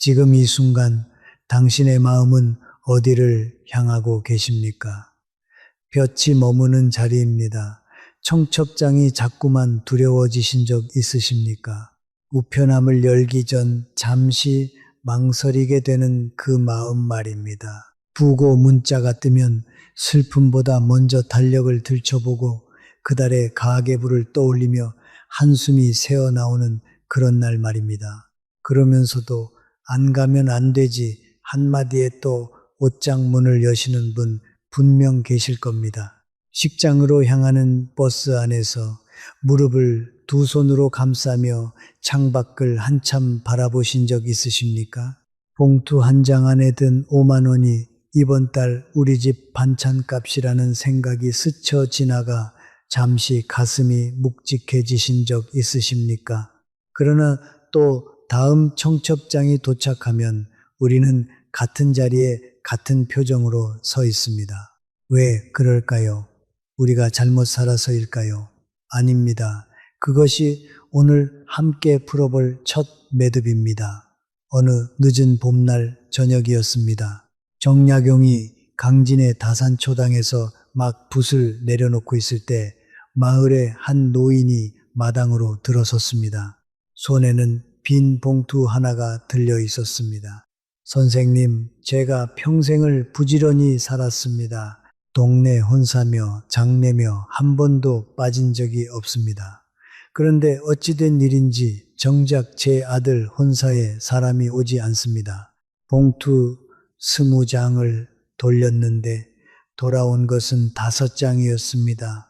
지금 이 순간 당신의 마음은 어디를 향하고 계십니까? 볕이 머무는 자리입니다. 청첩장이 자꾸만 두려워지신 적 있으십니까? 우편함을 열기 전 잠시 망설이게 되는 그 마음 말입니다. 부고 문자가 뜨면 슬픔보다 먼저 달력을 들춰보고 그달의 가계부를 떠올리며 한숨이 새어나오는 그런 날 말입니다. 그러면서도 안 가면 안 되지 한마디에 또 옷장 문을 여시는 분 분명 계실 겁니다. 식장으로 향하는 버스 안에서 무릎을 두 손으로 감싸며 창밖을 한참 바라보신 적 있으십니까? 봉투 한 장 안에 든 5만 원이 이번 달 우리 집 반찬값이라는 생각이 스쳐 지나가 잠시 가슴이 묵직해지신 적 있으십니까? 그러나 또 다음 청첩장이 도착하면 우리는 같은 자리에 같은 표정으로 서 있습니다. 왜 그럴까요? 우리가 잘못 살아서일까요? 아닙니다. 그것이 오늘 함께 풀어볼 첫 매듭입니다. 어느 늦은 봄날 저녁이었습니다. 정약용이 강진의 다산초당에서 막 붓을 내려놓고 있을 때 마을의 한 노인이 마당으로 들어섰습니다. 손에는 빈 봉투 하나가 들려 있었습니다. 선생님, 제가 평생을 부지런히 살았습니다. 동네 혼사며 장례며 한 번도 빠진 적이 없습니다. 그런데 어찌된 일인지 정작 제 아들 혼사에 사람이 오지 않습니다. 봉투 20장을 돌렸는데 돌아온 것은 5장이었습니다.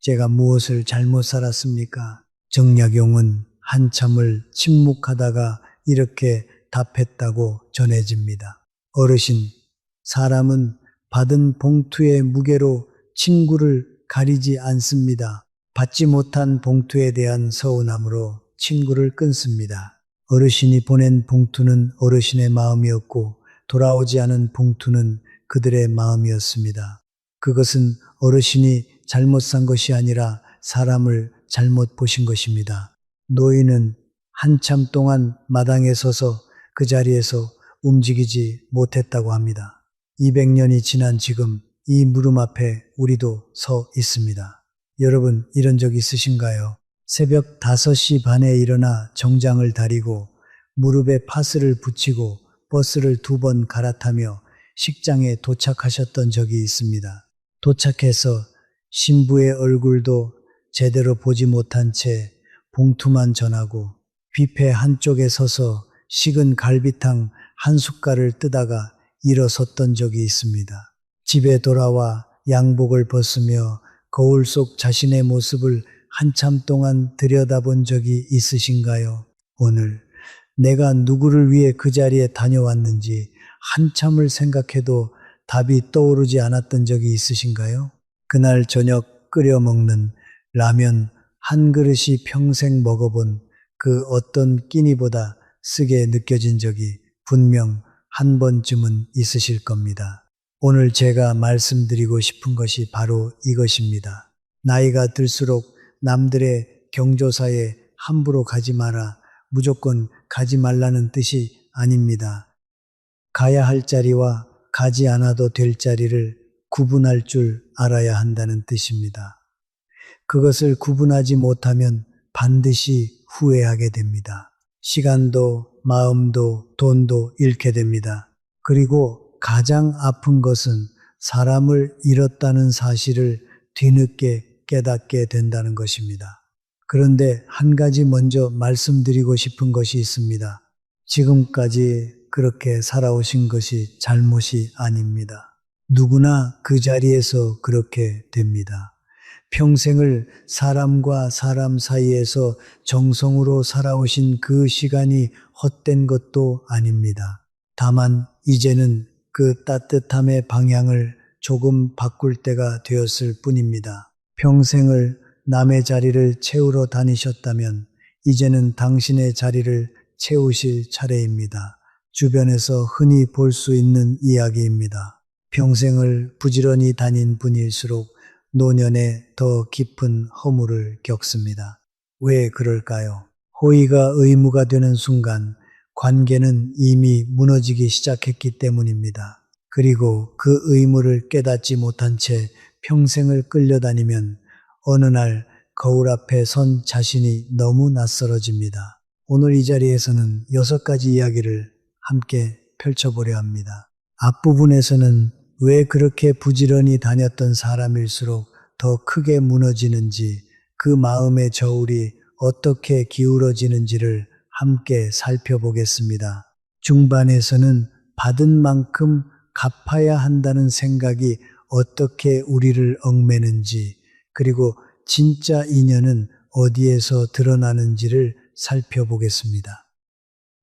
제가 무엇을 잘못 살았습니까? 정약용은 한참을 침묵하다가 이렇게 답했다고 전해집니다. 어르신, 사람은 받은 봉투의 무게로 친구를 가리지 않습니다. 받지 못한 봉투에 대한 서운함으로 친구를 끊습니다. 어르신이 보낸 봉투는 어르신의 마음이었고 돌아오지 않은 봉투는 그들의 마음이었습니다. 그것은 어르신이 잘못 산 것이 아니라 사람을 잘못 보신 것입니다. 노인은 한참 동안 마당에 서서 그 자리에서 움직이지 못했다고 합니다. 200년이 지난 지금 이 무릎 앞에 우리도 서 있습니다. 여러분, 이런 적 있으신가요? 새벽 5시 반에 일어나 정장을 다리고 무릎에 파스를 붙이고 버스를 2번 갈아타며 식장에 도착하셨던 적이 있습니다. 도착해서 신부의 얼굴도 제대로 보지 못한 채 봉투만 전하고 뷔페 한쪽에 서서 식은 갈비탕 한 숟갈을 뜨다가 일어섰던 적이 있습니다. 집에 돌아와 양복을 벗으며 거울 속 자신의 모습을 한참 동안 들여다본 적이 있으신가요? 오늘 내가 누구를 위해 그 자리에 다녀왔는지 한참을 생각해도 답이 떠오르지 않았던 적이 있으신가요? 그날 저녁 끓여 먹는 라면 한 그릇이 평생 먹어본 그 어떤 끼니보다 쓰게 느껴진 적이 분명 한 번쯤은 있으실 겁니다. 오늘 제가 말씀드리고 싶은 것이 바로 이것입니다. 나이가 들수록 남들의 경조사에 함부로 가지 마라, 무조건 가지 말라는 뜻이 아닙니다. 가야 할 자리와 가지 않아도 될 자리를 구분할 줄 알아야 한다는 뜻입니다. 그것을 구분하지 못하면 반드시 후회하게 됩니다. 시간도 마음도 돈도 잃게 됩니다. 그리고 가장 아픈 것은 사람을 잃었다는 사실을 뒤늦게 깨닫게 된다는 것입니다. 그런데 한 가지 먼저 말씀드리고 싶은 것이 있습니다. 지금까지 그렇게 살아오신 것이 잘못이 아닙니다. 누구나 그 자리에서 그렇게 됩니다. 평생을 사람과 사람 사이에서 정성으로 살아오신 그 시간이 헛된 것도 아닙니다. 다만 이제는 그 따뜻함의 방향을 조금 바꿀 때가 되었을 뿐입니다. 평생을 남의 자리를 채우러 다니셨다면 이제는 당신의 자리를 채우실 차례입니다. 주변에서 흔히 볼 수 있는 이야기입니다. 평생을 부지런히 다닌 분일수록 노년에 더 깊은 허물을 겪습니다. 왜 그럴까요? 호의가 의무가 되는 순간 관계는 이미 무너지기 시작했기 때문입니다. 그리고 그 의무를 깨닫지 못한 채 평생을 끌려다니면 어느 날 거울 앞에 선 자신이 너무 낯설어집니다. 오늘 이 자리에서는 6가지 이야기를 함께 펼쳐보려 합니다. 앞부분에서는 왜 그렇게 부지런히 다녔던 사람일수록 더 크게 무너지는지, 그 마음의 저울이 어떻게 기울어지는지를 함께 살펴보겠습니다. 중반에서는 받은 만큼 갚아야 한다는 생각이 어떻게 우리를 얽매는지, 그리고 진짜 인연은 어디에서 드러나는지를 살펴보겠습니다.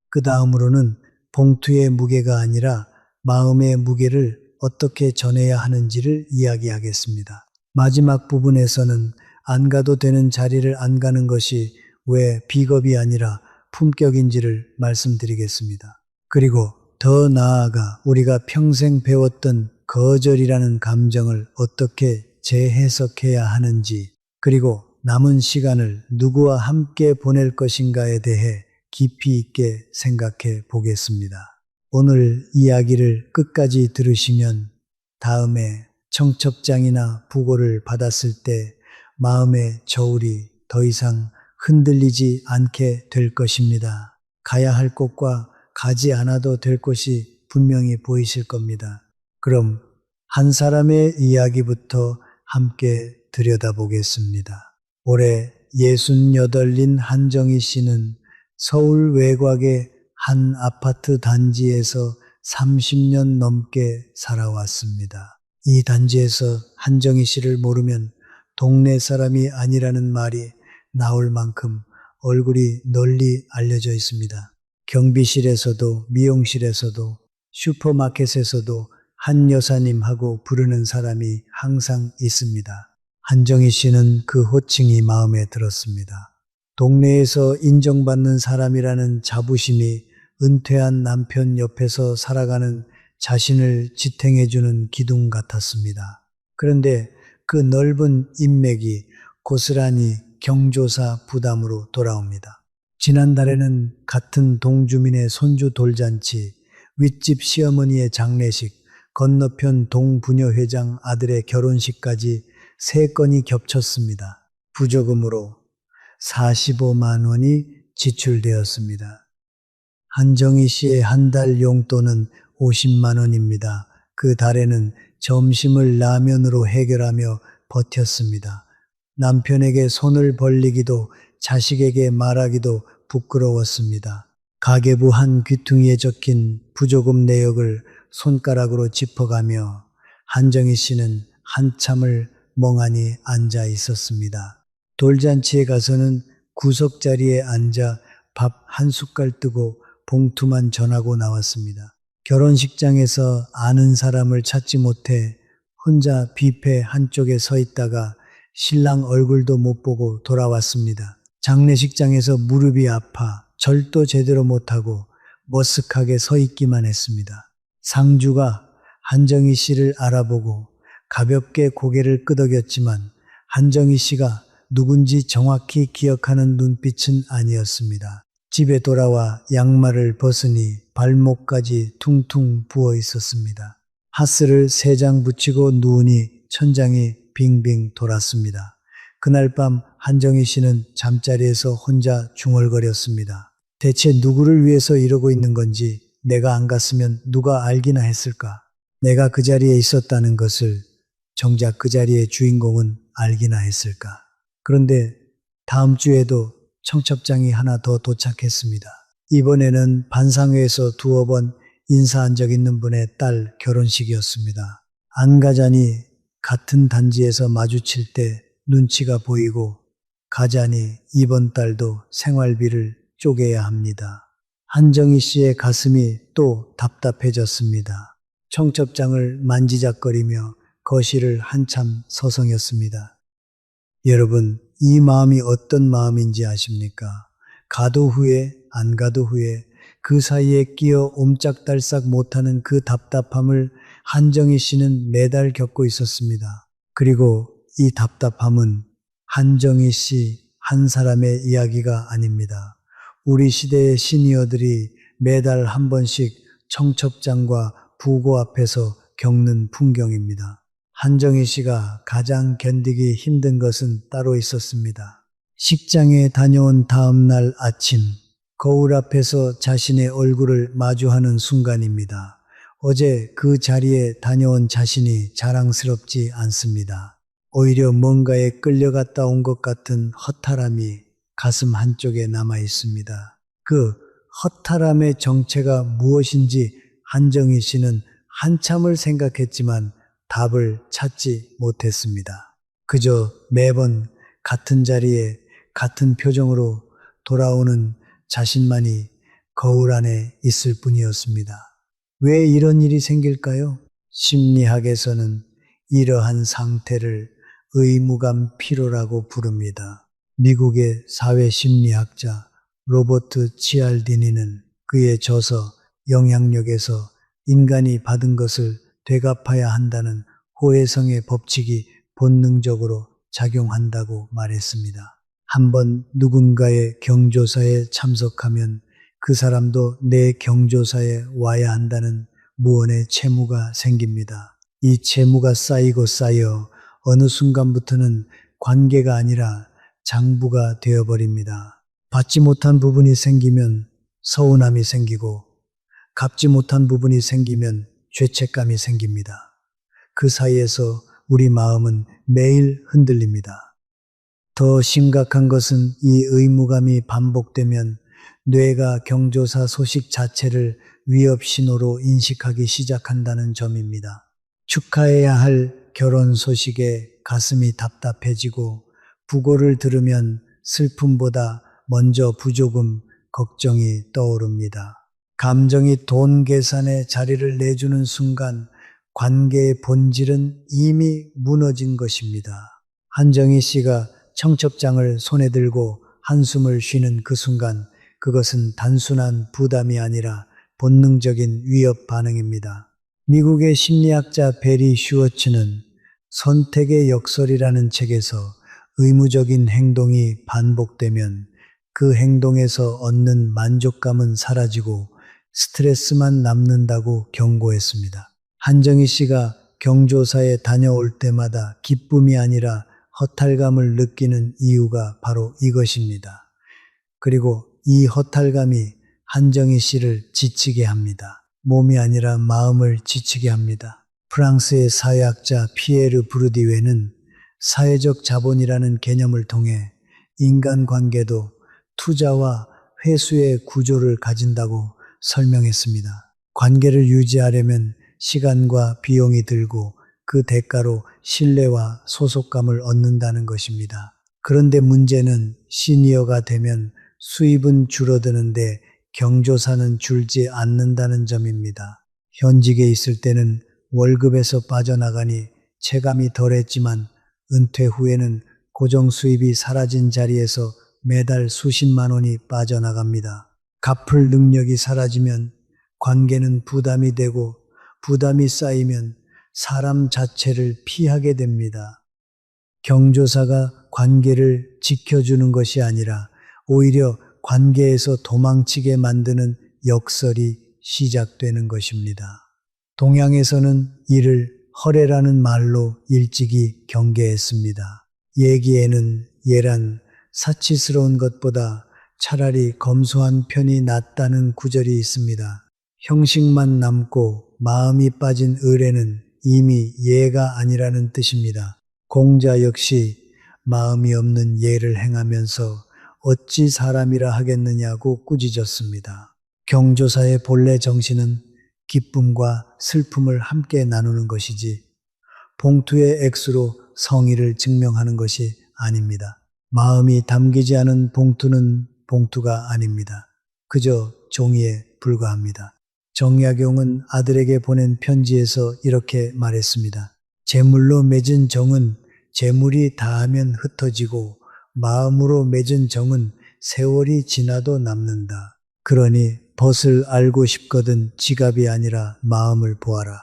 그 다음으로는 봉투의 무게가 아니라 마음의 무게를 어떻게 전해야 하는지를 이야기하겠습니다. 마지막 부분에서는 안 가도 되는 자리를 안 가는 것이 왜 비겁이 아니라 품격인지를 말씀드리겠습니다. 그리고 더 나아가 우리가 평생 배웠던 거절이라는 감정을 어떻게 재해석해야 하는지, 그리고 남은 시간을 누구와 함께 보낼 것인가에 대해 깊이 있게 생각해 보겠습니다. 오늘 이야기를 끝까지 들으시면 다음에 청첩장이나 부고를 받았을 때 마음의 저울이 더 이상 흔들리지 않게 될 것입니다. 가야 할 곳과 가지 않아도 될 곳이 분명히 보이실 겁니다. 그럼 한 사람의 이야기부터 함께 들여다보겠습니다. 올해 68인 한정희 씨는 서울 외곽의 한 아파트 단지에서 30년 넘게 살아왔습니다. 이 단지에서 한정희 씨를 모르면 동네 사람이 아니라는 말이 나올 만큼 얼굴이 널리 알려져 있습니다. 경비실에서도 미용실에서도 슈퍼마켓에서도 한 여사님하고 부르는 사람이 항상 있습니다. 한정희 씨는 그 호칭이 마음에 들었습니다. 동네에서 인정받는 사람이라는 자부심이 은퇴한 남편 옆에서 살아가는 자신을 지탱해주는 기둥 같았습니다. 그런데 그 넓은 인맥이 고스란히 경조사 부담으로 돌아옵니다. 지난달에는 같은 동주민의 손주 돌잔치, 윗집 시어머니의 장례식, 건너편 동부녀회장 아들의 결혼식까지 3건이 겹쳤습니다. 부조금으로 45만 원이 지출되었습니다. 한정희 씨의 한 달 용돈은 50만 원입니다. 그 달에는 점심을 라면으로 해결하며 버텼습니다. 남편에게 손을 벌리기도 자식에게 말하기도 부끄러웠습니다. 가계부 한 귀퉁이에 적힌 부조금 내역을 손가락으로 짚어가며 한정희 씨는 한참을 멍하니 앉아 있었습니다. 돌잔치에 가서는 구석자리에 앉아 밥 한 숟갈 뜨고 봉투만 전하고 나왔습니다. 결혼식장에서 아는 사람을 찾지 못해 혼자 뷔페 한쪽에 서 있다가 신랑 얼굴도 못 보고 돌아왔습니다. 장례식장에서 무릎이 아파 절도 제대로 못하고 머쓱하게 서 있기만 했습니다. 상주가 한정희 씨를 알아보고 가볍게 고개를 끄덕였지만 한정희 씨가 누군지 정확히 기억하는 눈빛은 아니었습니다. 집에 돌아와 양말을 벗으니 발목까지 퉁퉁 부어 있었습니다. 하스를 3장 붙이고 누우니 천장이 빙빙 돌았습니다. 그날 밤 한정희 씨는 잠자리에서 혼자 중얼거렸습니다. 대체 누구를 위해서 이러고 있는 건지 내가 안 갔으면 누가 알기나 했을까? 내가 그 자리에 있었다는 것을 정작 그 자리의 주인공은 알기나 했을까? 그런데 다음 주에도 청첩장이 하나 더 도착했습니다. 이번에는 반상회에서 2번 인사한 적 있는 분의 딸 결혼식이었습니다. 안 가자니 같은 단지에서 마주칠 때 눈치가 보이고 가자니 이번 달도 생활비를 쪼개야 합니다. 한정희 씨의 가슴이 또 답답해졌습니다. 청첩장을 만지작거리며 거실을 한참 서성였습니다. 여러분, 이 마음이 어떤 마음인지 아십니까? 가도 후에 안 가도 후에 그 사이에 끼어 옴짝달싹 못하는 그 답답함을 한정희 씨는 매달 겪고 있었습니다. 그리고 이 답답함은 한정희 씨 한 사람의 이야기가 아닙니다. 우리 시대의 시니어들이 매달 한 번씩 청첩장과 부고 앞에서 겪는 풍경입니다. 한정희 씨가 가장 견디기 힘든 것은 따로 있었습니다. 식장에 다녀온 다음 날 아침, 거울 앞에서 자신의 얼굴을 마주하는 순간입니다. 어제 그 자리에 다녀온 자신이 자랑스럽지 않습니다. 오히려 뭔가에 끌려갔다 온 것 같은 허탈함이 가슴 한쪽에 남아 있습니다. 그 허탈함의 정체가 무엇인지 한정희 씨는 한참을 생각했지만 답을 찾지 못했습니다. 그저 매번 같은 자리에 같은 표정으로 돌아오는 자신만이 거울 안에 있을 뿐이었습니다. 왜 이런 일이 생길까요? 심리학에서는 이러한 상태를 의무감 피로라고 부릅니다. 미국의 사회심리학자 로버트 치알디니는 그의 저서 영향력에서 인간이 받은 것을 되갚아야 한다는 호혜성의 법칙이 본능적으로 작용한다고 말했습니다. 한번 누군가의 경조사에 참석하면 그 사람도 내 경조사에 와야 한다는 무언의 채무가 생깁니다. 이 채무가 쌓이고 쌓여 어느 순간부터는 관계가 아니라 장부가 되어버립니다. 받지 못한 부분이 생기면 서운함이 생기고 갚지 못한 부분이 생기면 죄책감이 생깁니다. 그 사이에서 우리 마음은 매일 흔들립니다. 더 심각한 것은 이 의무감이 반복되면 뇌가 경조사 소식 자체를 위협 신호로 인식하기 시작한다는 점입니다. 축하해야 할 결혼 소식에 가슴이 답답해지고 부고를 들으면 슬픔보다 먼저 부조금, 걱정이 떠오릅니다. 감정이 돈 계산에 자리를 내주는 순간 관계의 본질은 이미 무너진 것입니다. 한정희 씨가 청첩장을 손에 들고 한숨을 쉬는 그 순간 그것은 단순한 부담이 아니라 본능적인 위협 반응입니다. 미국의 심리학자 베리 슈워츠는 선택의 역설이라는 책에서 의무적인 행동이 반복되면 그 행동에서 얻는 만족감은 사라지고 스트레스만 남는다고 경고했습니다. 한정희 씨가 경조사에 다녀올 때마다 기쁨이 아니라 허탈감을 느끼는 이유가 바로 이것입니다. 그리고 이 허탈감이 한정희 씨를 지치게 합니다. 몸이 아니라 마음을 지치게 합니다. 프랑스의 사회학자 피에르 부르디웨는 사회적 자본이라는 개념을 통해 인간관계도 투자와 회수의 구조를 가진다고 설명했습니다. 관계를 유지하려면 시간과 비용이 들고 그 대가로 신뢰와 소속감을 얻는다는 것입니다. 그런데 문제는 시니어가 되면 수입은 줄어드는데 경조사는 줄지 않는다는 점입니다. 현직에 있을 때는 월급에서 빠져나가니 체감이 덜했지만 은퇴 후에는 고정 수입이 사라진 자리에서 매달 수십만 원이 빠져나갑니다. 갚을 능력이 사라지면 관계는 부담이 되고 부담이 쌓이면 사람 자체를 피하게 됩니다. 경조사가 관계를 지켜주는 것이 아니라 오히려 관계에서 도망치게 만드는 역설이 시작되는 것입니다. 동양에서는 이를 허례라는 말로 일찍이 경계했습니다. 예기에는 예란 사치스러운 것보다 차라리 검소한 편이 낫다는 구절이 있습니다. 형식만 남고 마음이 빠진 의례는 이미 예가 아니라는 뜻입니다. 공자 역시 마음이 없는 예를 행하면서 어찌 사람이라 하겠느냐고 꾸짖었습니다. 경조사의 본래 정신은 기쁨과 슬픔을 함께 나누는 것이지 봉투의 액수로 성의를 증명하는 것이 아닙니다. 마음이 담기지 않은 봉투는 봉투가 아닙니다. 그저 종이에 불과합니다. 정약용은 아들에게 보낸 편지에서 이렇게 말했습니다. 재물로 맺은 정은 재물이 다하면 흩어지고 마음으로 맺은 정은 세월이 지나도 남는다. 그러니 벗을 알고 싶거든 지갑이 아니라 마음을 보아라.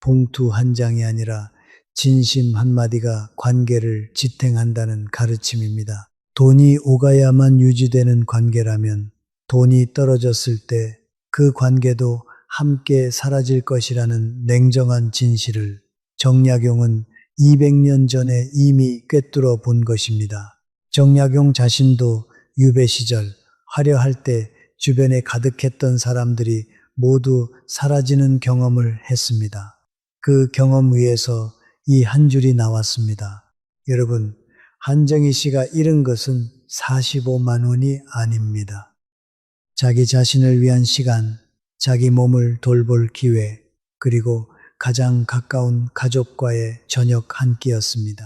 봉투 한 장이 아니라 진심 한마디가 관계를 지탱한다는 가르침입니다. 돈이 오가야만 유지되는 관계라면 돈이 떨어졌을 때 그 관계도 함께 사라질 것이라는 냉정한 진실을 정약용은 200년 전에 이미 꿰뚫어 본 것입니다. 정약용 자신도 유배 시절 화려할 때 주변에 가득했던 사람들이 모두 사라지는 경험을 했습니다. 그 경험 위에서 이 한 줄이 나왔습니다. 여러분, 한정희 씨가 잃은 것은 45만 원이 아닙니다. 자기 자신을 위한 시간, 자기 몸을 돌볼 기회, 그리고 가장 가까운 가족과의 저녁 한 끼였습니다.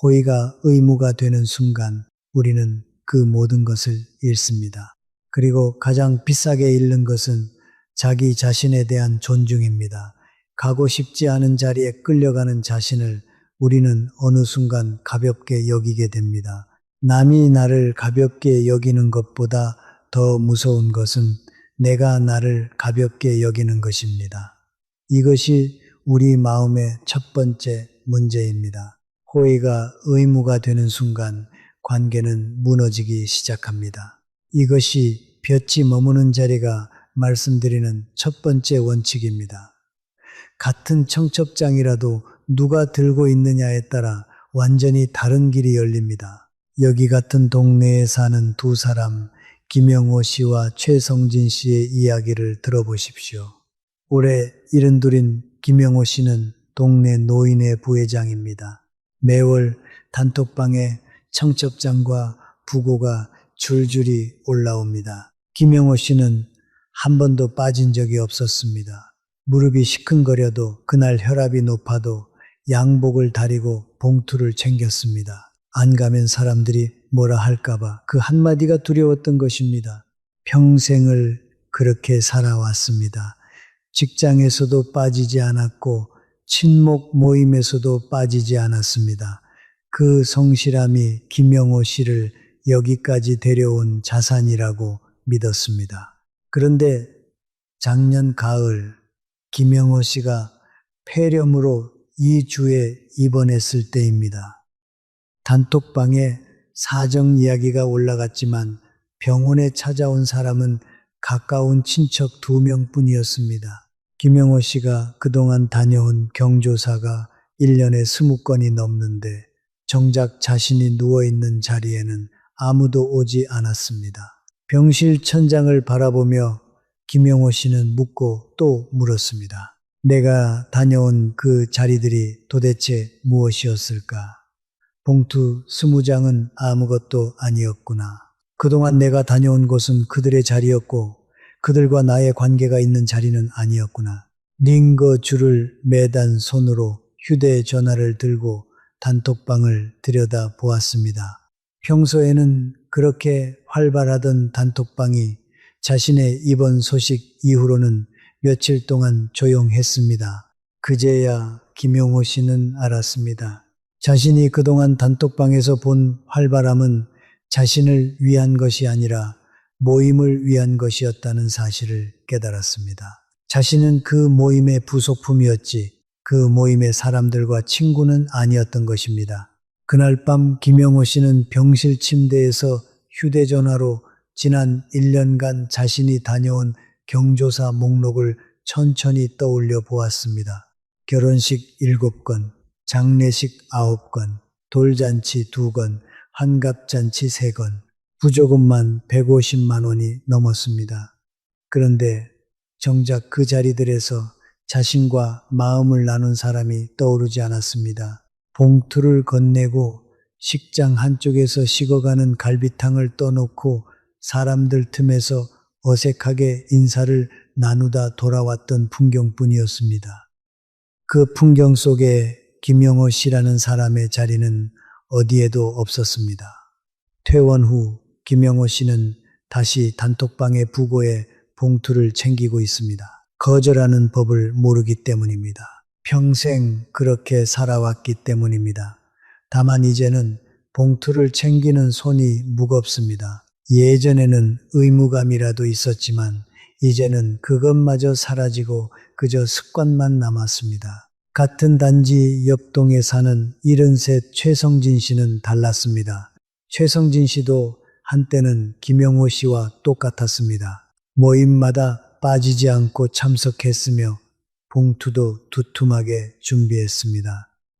호의가 의무가 되는 순간 우리는 그 모든 것을 잃습니다. 그리고 가장 비싸게 잃는 것은 자기 자신에 대한 존중입니다. 가고 싶지 않은 자리에 끌려가는 자신을 우리는 어느 순간 가볍게 여기게 됩니다. 남이 나를 가볍게 여기는 것보다 더 무서운 것은 내가 나를 가볍게 여기는 것입니다. 이것이 우리 마음의 첫 번째 문제입니다. 호의가 의무가 되는 순간 관계는 무너지기 시작합니다. 이것이 볕이 머무는 자리가 말씀드리는 첫 번째 원칙입니다. 같은 청첩장이라도 누가 들고 있느냐에 따라 완전히 다른 길이 열립니다. 여기 같은 동네에 사는 두 사람, 김영호 씨와 최성진 씨의 이야기를 들어보십시오. 올해 72인 김영호 씨는 동네 노인회 부회장입니다. 매월 단톡방에 청첩장과 부고가 줄줄이 올라옵니다. 김영호 씨는 한 번도 빠진 적이 없었습니다. 무릎이 시큰거려도 그날 혈압이 높아도 양복을 다리고 봉투를 챙겼습니다. 안 가면 사람들이 뭐라 할까봐 그 한마디가 두려웠던 것입니다. 평생을 그렇게 살아왔습니다. 직장에서도 빠지지 않았고 친목 모임에서도 빠지지 않았습니다. 그 성실함이 김영호 씨를 여기까지 데려온 자산이라고 믿었습니다. 그런데 작년 가을 김영호 씨가 폐렴으로 2주에 입원했을 때입니다. 단톡방에 사정 이야기가 올라갔지만 병원에 찾아온 사람은 가까운 친척 2명뿐이었습니다. 김영호 씨가 그동안 다녀온 경조사가 1년에 20건이 넘는데 정작 자신이 누워있는 자리에는 아무도 오지 않았습니다. 병실 천장을 바라보며 김영호 씨는 묻고 또 물었습니다. 내가 다녀온 그 자리들이 도대체 무엇이었을까? 봉투 20장은 아무것도 아니었구나. 그동안 내가 다녀온 곳은 그들의 자리였고 그들과 나의 관계가 있는 자리는 아니었구나. 링거 줄을 매단 손으로 휴대전화를 들고 단톡방을 들여다 보았습니다. 평소에는 그렇게 활발하던 단톡방이 자신의 입원 소식 이후로는 며칠 동안 조용했습니다. 그제야 김용호 씨는 알았습니다. 자신이 그동안 단톡방에서 본 활발함은 자신을 위한 것이 아니라 모임을 위한 것이었다는 사실을 깨달았습니다. 자신은 그 모임의 부속품이었지 그 모임의 사람들과 친구는 아니었던 것입니다. 그날 밤 김영호 씨는 병실 침대에서 휴대전화로 지난 1년간 자신이 다녀온 경조사 목록을 천천히 떠올려 보았습니다. 결혼식 7건, 장례식 9건, 돌잔치 2건, 환갑잔치 3건, 부조금만 150만 원이 넘었습니다. 그런데 정작 그 자리들에서 자신과 마음을 나눈 사람이 떠오르지 않았습니다. 봉투를 건네고 식장 한쪽에서 식어가는 갈비탕을 떠놓고 사람들 틈에서 어색하게 인사를 나누다 돌아왔던 풍경뿐이었습니다. 그 풍경 속에 김영호 씨라는 사람의 자리는 어디에도 없었습니다. 퇴원 후 김영호 씨는 다시 단톡방의 부고에 봉투를 챙기고 있습니다. 거절하는 법을 모르기 때문입니다. 평생 그렇게 살아왔기 때문입니다. 다만 이제는 봉투를 챙기는 손이 무겁습니다. 예전에는 의무감이라도 있었지만 이제는 그것마저 사라지고 그저 습관만 남았습니다. 같은 단지 옆동에 사는 73 최성진 씨는 달랐습니다. 최성진 씨도 한때는 김영호 씨와 똑같았습니다. 모임마다 빠지지 않고 참석했으며 봉투도 두툼하게 준비했습니다.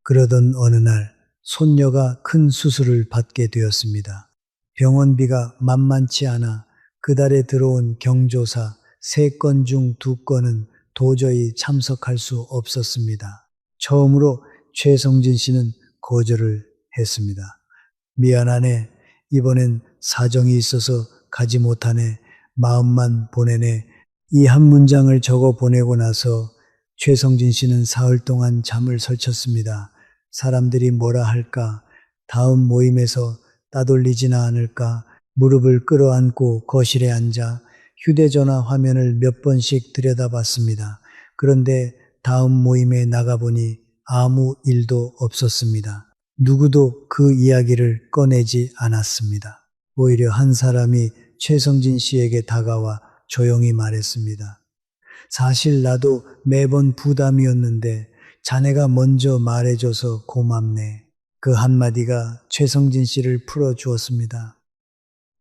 그러던 어느 날 손녀가 큰 수술을 받게 되었습니다. 병원비가 만만치 않아 그달에 들어온 경조사 3건 중 2건은 도저히 참석할 수 없었습니다. 처음으로 최성진 씨는 거절을 했습니다. 미안하네. 이번엔 사정이 있어서 가지 못하네. 마음만 보내네. 이 한 문장을 적어 보내고 나서 최성진 씨는 사흘 동안 잠을 설쳤습니다. 사람들이 뭐라 할까? 다음 모임에서 따돌리지나 않을까? 무릎을 끌어안고 거실에 앉아 휴대전화 화면을 몇 번씩 들여다봤습니다. 그런데 다음 모임에 나가보니 아무 일도 없었습니다. 누구도 그 이야기를 꺼내지 않았습니다. 오히려 한 사람이 최성진 씨에게 다가와 조용히 말했습니다. 사실 나도 매번 부담이었는데 자네가 먼저 말해줘서 고맙네. 그 한마디가 최성진 씨를 풀어주었습니다.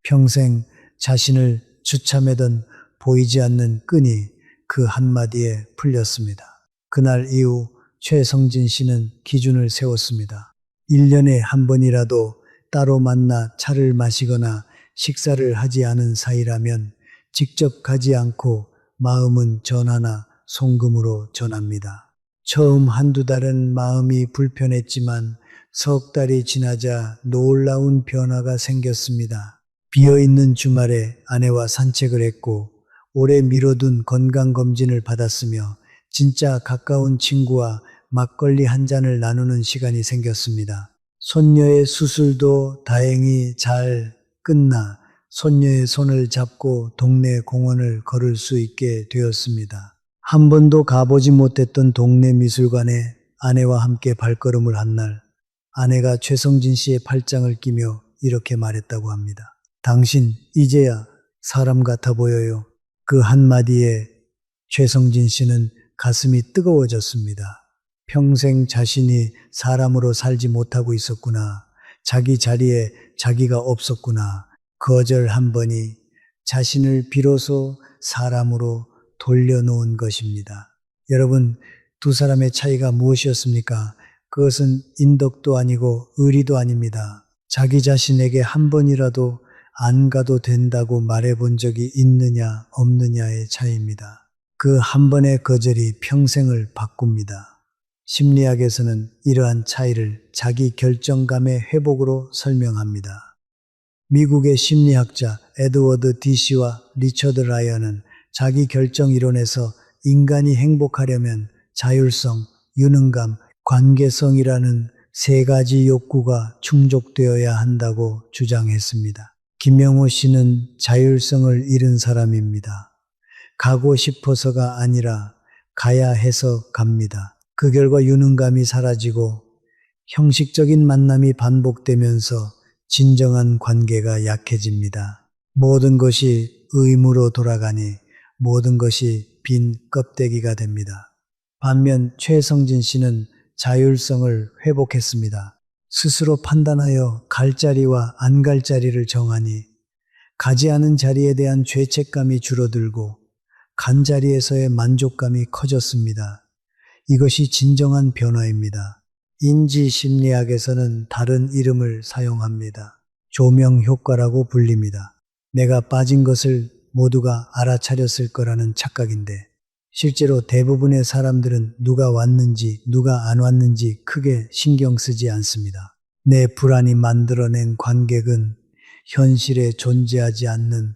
평생 자신을 주참하던 보이지 않는 끈이 그 한마디에 풀렸습니다. 그날 이후 최성진 씨는 기준을 세웠습니다. 1년에 한 번이라도 따로 만나 차를 마시거나 식사를 하지 않은 사이라면 직접 가지 않고 마음은 전화나 송금으로 전합니다. 처음 한두 달은 마음이 불편했지만 석 달이 지나자 놀라운 변화가 생겼습니다. 비어있는 주말에 아내와 산책을 했고 오래 미뤄둔 건강검진을 받았으며 진짜 가까운 친구와 막걸리 한 잔을 나누는 시간이 생겼습니다. 손녀의 수술도 다행히 잘 끝나 손녀의 손을 잡고 동네 공원을 걸을 수 있게 되었습니다. 한 번도 가보지 못했던 동네 미술관에 아내와 함께 발걸음을 한 날, 아내가 최성진 씨의 팔짱을 끼며 이렇게 말했다고 합니다. 당신 이제야 사람 같아 보여요. 그 한마디에 최성진 씨는 가슴이 뜨거워졌습니다. 평생 자신이 사람으로 살지 못하고 있었구나. 자기 자리에 자기가 없었구나. 거절 한 번이 자신을 비로소 사람으로 돌려놓은 것입니다. 여러분, 두 사람의 차이가 무엇이었습니까? 그것은 인덕도 아니고 의리도 아닙니다. 자기 자신에게 한 번이라도 안 가도 된다고 말해본 적이 있느냐 없느냐의 차이입니다. 그 한 번의 거절이 평생을 바꿉니다. 심리학에서는 이러한 차이를 자기 결정감의 회복으로 설명합니다. 미국의 심리학자 에드워드 디시와 리처드 라이언은 자기 결정 이론에서 인간이 행복하려면 자율성, 유능감, 관계성이라는 3가지 욕구가 충족되어야 한다고 주장했습니다. 김영호 씨는 자율성을 잃은 사람입니다. 가고 싶어서가 아니라 가야 해서 갑니다. 그 결과 유능감이 사라지고 형식적인 만남이 반복되면서 진정한 관계가 약해집니다. 모든 것이 의무로 돌아가니 모든 것이 빈 껍데기가 됩니다. 반면 최성진 씨는 자율성을 회복했습니다. 스스로 판단하여 갈 자리와 안 갈 자리를 정하니 가지 않은 자리에 대한 죄책감이 줄어들고 간 자리에서의 만족감이 커졌습니다. 이것이 진정한 변화입니다. 인지심리학에서는 다른 이름을 사용합니다. 조명 효과라고 불립니다. 내가 빠진 것을 모두가 알아차렸을 거라는 착각인데 실제로 대부분의 사람들은 누가 왔는지 누가 안 왔는지 크게 신경 쓰지 않습니다. 내 불안이 만들어낸 관객은 현실에 존재하지 않는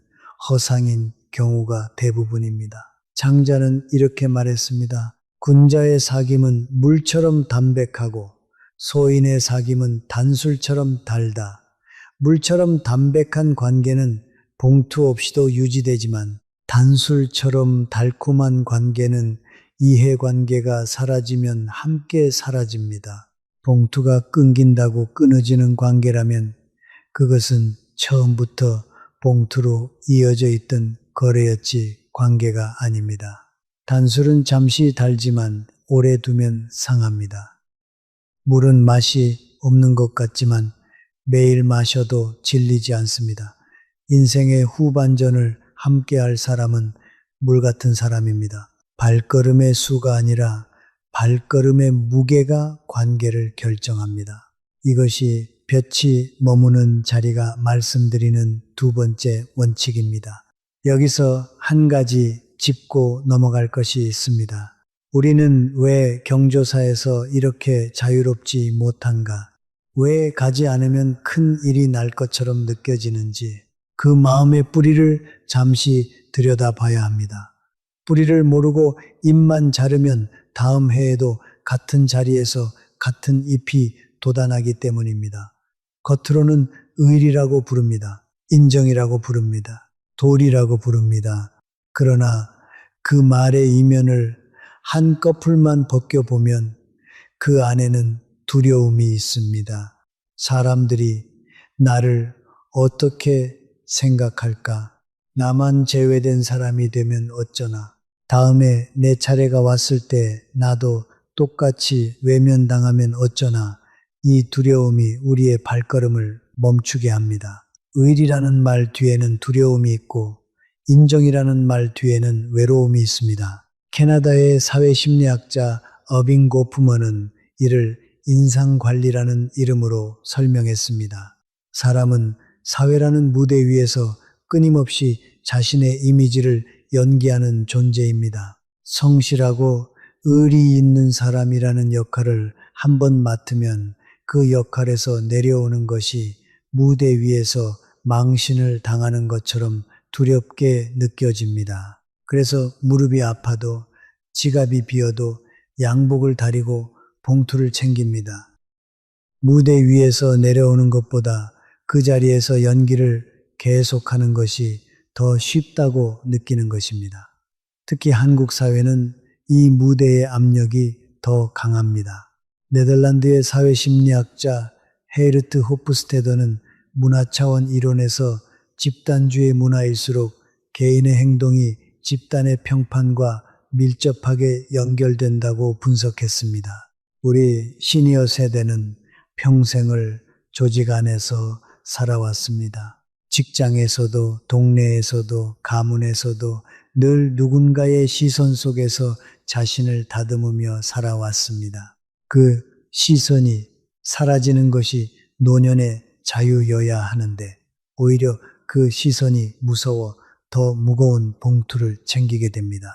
허상인 경우가 대부분입니다. 장자는 이렇게 말했습니다. 군자의 사귐은 물처럼 담백하고 소인의 사귐은 단술처럼 달다. 물처럼 담백한 관계는 봉투 없이도 유지되지만 단술처럼 달콤한 관계는 이해관계가 사라지면 함께 사라집니다. 봉투가 끊긴다고 끊어지는 관계라면 그것은 처음부터 봉투로 이어져 있던 거래였지 관계가 아닙니다. 단술은 잠시 달지만 오래 두면 상합니다. 물은 맛이 없는 것 같지만 매일 마셔도 질리지 않습니다. 인생의 후반전을 함께할 사람은 물 같은 사람입니다. 발걸음의 수가 아니라 발걸음의 무게가 관계를 결정합니다. 이것이 볕이 머무는 자리가 말씀드리는 두 번째 원칙입니다. 여기서 한 가지 짚고 넘어갈 것이 있습니다. 우리는 왜 경조사에서 이렇게 자유롭지 못한가? 왜 가지 않으면 큰 일이 날 것처럼 느껴지는지 그 마음의 뿌리를 잠시 들여다봐야 합니다. 뿌리를 모르고 잎만 자르면 다음 해에도 같은 자리에서 같은 잎이 돋아나기 때문입니다. 겉으로는 의리라고 부릅니다. 인정이라고 부릅니다. 도리라고 부릅니다. 그러나 그 말의 이면을 한꺼풀만 벗겨보면 그 안에는 두려움이 있습니다. 사람들이 나를 어떻게 생각할까? 나만 제외된 사람이 되면 어쩌나? 다음에 내 차례가 왔을 때 나도 똑같이 외면당하면 어쩌나? 이 두려움이 우리의 발걸음을 멈추게 합니다. 의리라는 말 뒤에는 두려움이 있고 인정이라는 말 뒤에는 외로움이 있습니다. 캐나다의 사회심리학자 어빙 고프먼은 이를 인상관리라는 이름으로 설명했습니다. 사람은 사회라는 무대 위에서 끊임없이 자신의 이미지를 연기하는 존재입니다. 성실하고 의리 있는 사람이라는 역할을 한번 맡으면 그 역할에서 내려오는 것이 무대 위에서 망신을 당하는 것처럼 두렵게 느껴집니다. 그래서 무릎이 아파도 지갑이 비어도 양복을 다리고 봉투를 챙깁니다. 무대 위에서 내려오는 것보다 그 자리에서 연기를 계속하는 것이 더 쉽다고 느끼는 것입니다. 특히 한국 사회는 이 무대의 압력이 더 강합니다. 네덜란드의 사회심리학자 헤르트 호프스테더는 문화 차원 이론에서 집단주의 문화일수록 개인의 행동이 집단의 평판과 밀접하게 연결된다고 분석했습니다. 우리 시니어 세대는 평생을 조직 안에서 살아왔습니다. 직장에서도 동네에서도 가문에서도 늘 누군가의 시선 속에서 자신을 다듬으며 살아왔습니다. 그 시선이 사라지는 것이 노년의 자유여야 하는데 오히려 그 시선이 무서워 더 무거운 봉투를 챙기게 됩니다.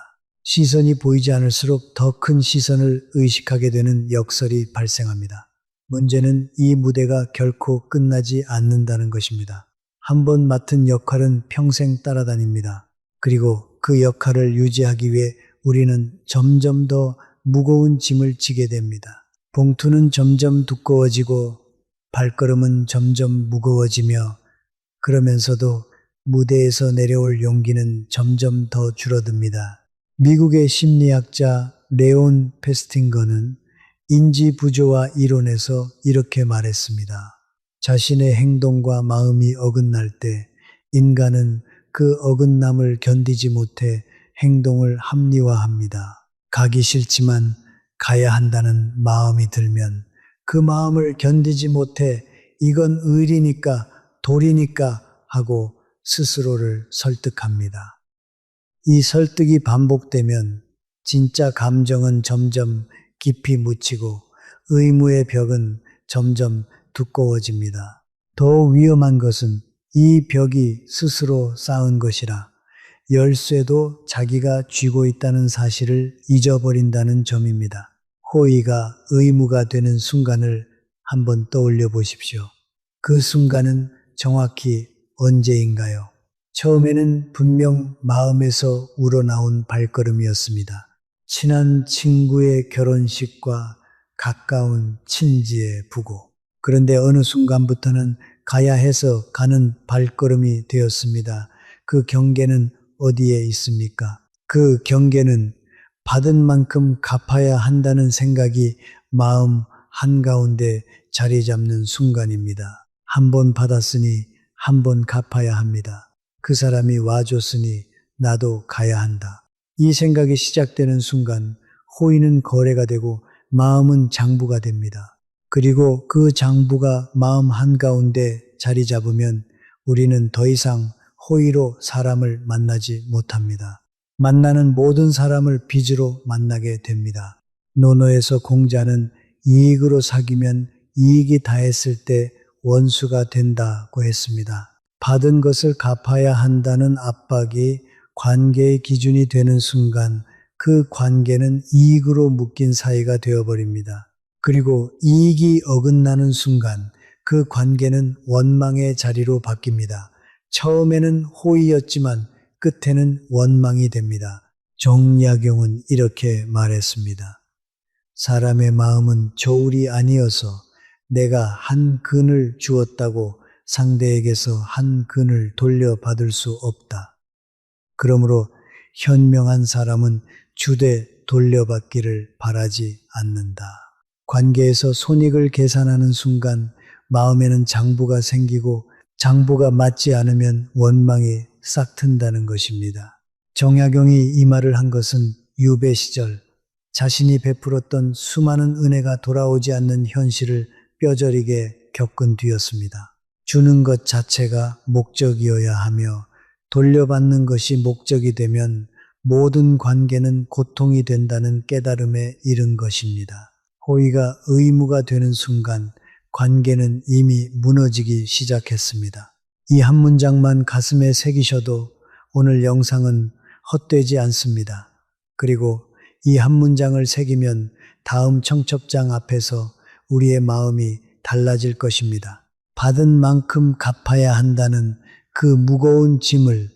시선이 보이지 않을수록 더 큰 시선을 의식하게 되는 역설이 발생합니다. 문제는 이 무대가 결코 끝나지 않는다는 것입니다. 한번 맡은 역할은 평생 따라다닙니다. 그리고 그 역할을 유지하기 위해 우리는 점점 더 무거운 짐을 지게 됩니다. 봉투는 점점 두꺼워지고 발걸음은 점점 무거워지며 그러면서도 무대에서 내려올 용기는 점점 더 줄어듭니다. 미국의 심리학자 레온 페스팅거는 인지 부조화 이론에서 이렇게 말했습니다. 자신의 행동과 마음이 어긋날 때 인간은 그 어긋남을 견디지 못해 행동을 합리화합니다. 가기 싫지만 가야 한다는 마음이 들면 그 마음을 견디지 못해 이건 의리니까 도리니까 하고 스스로를 설득합니다. 이 설득이 반복되면 진짜 감정은 점점 깊이 묻히고 의무의 벽은 점점 두꺼워집니다. 더 위험한 것은 이 벽이 스스로 쌓은 것이라 열쇠도 자기가 쥐고 있다는 사실을 잊어버린다는 점입니다. 호의가 의무가 되는 순간을 한번 떠올려 보십시오. 그 순간은 정확히 언제인가요? 처음에는 분명 마음에서 우러나온 발걸음이었습니다. 친한 친구의 결혼식과 가까운 친지의 부고. 그런데 어느 순간부터는 가야 해서 가는 발걸음이 되었습니다. 그 경계는 어디에 있습니까? 그 경계는 받은 만큼 갚아야 한다는 생각이 마음 한가운데 자리 잡는 순간입니다. 한 번 받았으니 한 번 갚아야 합니다. 그 사람이 와줬으니 나도 가야 한다. 이 생각이 시작되는 순간 호의는 거래가 되고 마음은 장부가 됩니다. 그리고 그 장부가 마음 한가운데 자리 잡으면 우리는 더 이상 호의로 사람을 만나지 못합니다. 만나는 모든 사람을 빚으로 만나게 됩니다. 노노에서 공자는 이익으로 사귀면 이익이 다했을 때 원수가 된다고 했습니다. 받은 것을 갚아야 한다는 압박이 관계의 기준이 되는 순간 그 관계는 이익으로 묶인 사이가 되어버립니다. 그리고 이익이 어긋나는 순간 그 관계는 원망의 자리로 바뀝니다. 처음에는 호의였지만 끝에는 원망이 됩니다. 정약용은 이렇게 말했습니다. 사람의 마음은 저울이 아니어서 내가 한 근을 주었다고 상대에게서 한 근을 돌려받을 수 없다. 그러므로 현명한 사람은 주되 돌려받기를 바라지 않는다. 관계에서 손익을 계산하는 순간 마음에는 장부가 생기고 장부가 맞지 않으면 원망이 싹 튼다는 것입니다. 정약용이 이 말을 한 것은 유배 시절 자신이 베풀었던 수많은 은혜가 돌아오지 않는 현실을 뼈저리게 겪은 뒤였습니다. 주는 것 자체가 목적이어야 하며 돌려받는 것이 목적이 되면 모든 관계는 고통이 된다는 깨달음에 이른 것입니다. 호의가 의무가 되는 순간 관계는 이미 무너지기 시작했습니다. 이 한 문장만 가슴에 새기셔도 오늘 영상은 헛되지 않습니다. 그리고 이 한 문장을 새기면 다음 청첩장 앞에서 우리의 마음이 달라질 것입니다. 받은 만큼 갚아야 한다는 그 무거운 짐을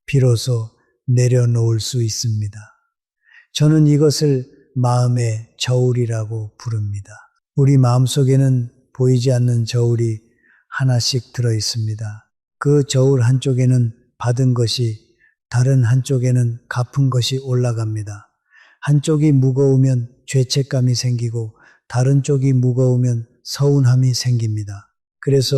비로소 내려놓을 수 있습니다. 저는 이것을 마음의 저울이라고 부릅니다. 우리 마음속에는 보이지 않는 저울이 하나씩 들어 있습니다. 그 저울 한쪽에는 받은 것이, 다른 한쪽에는 갚은 것이 올라갑니다. 한쪽이 무거우면 죄책감이 생기고 다른 쪽이 무거우면 서운함이 생깁니다. 그래서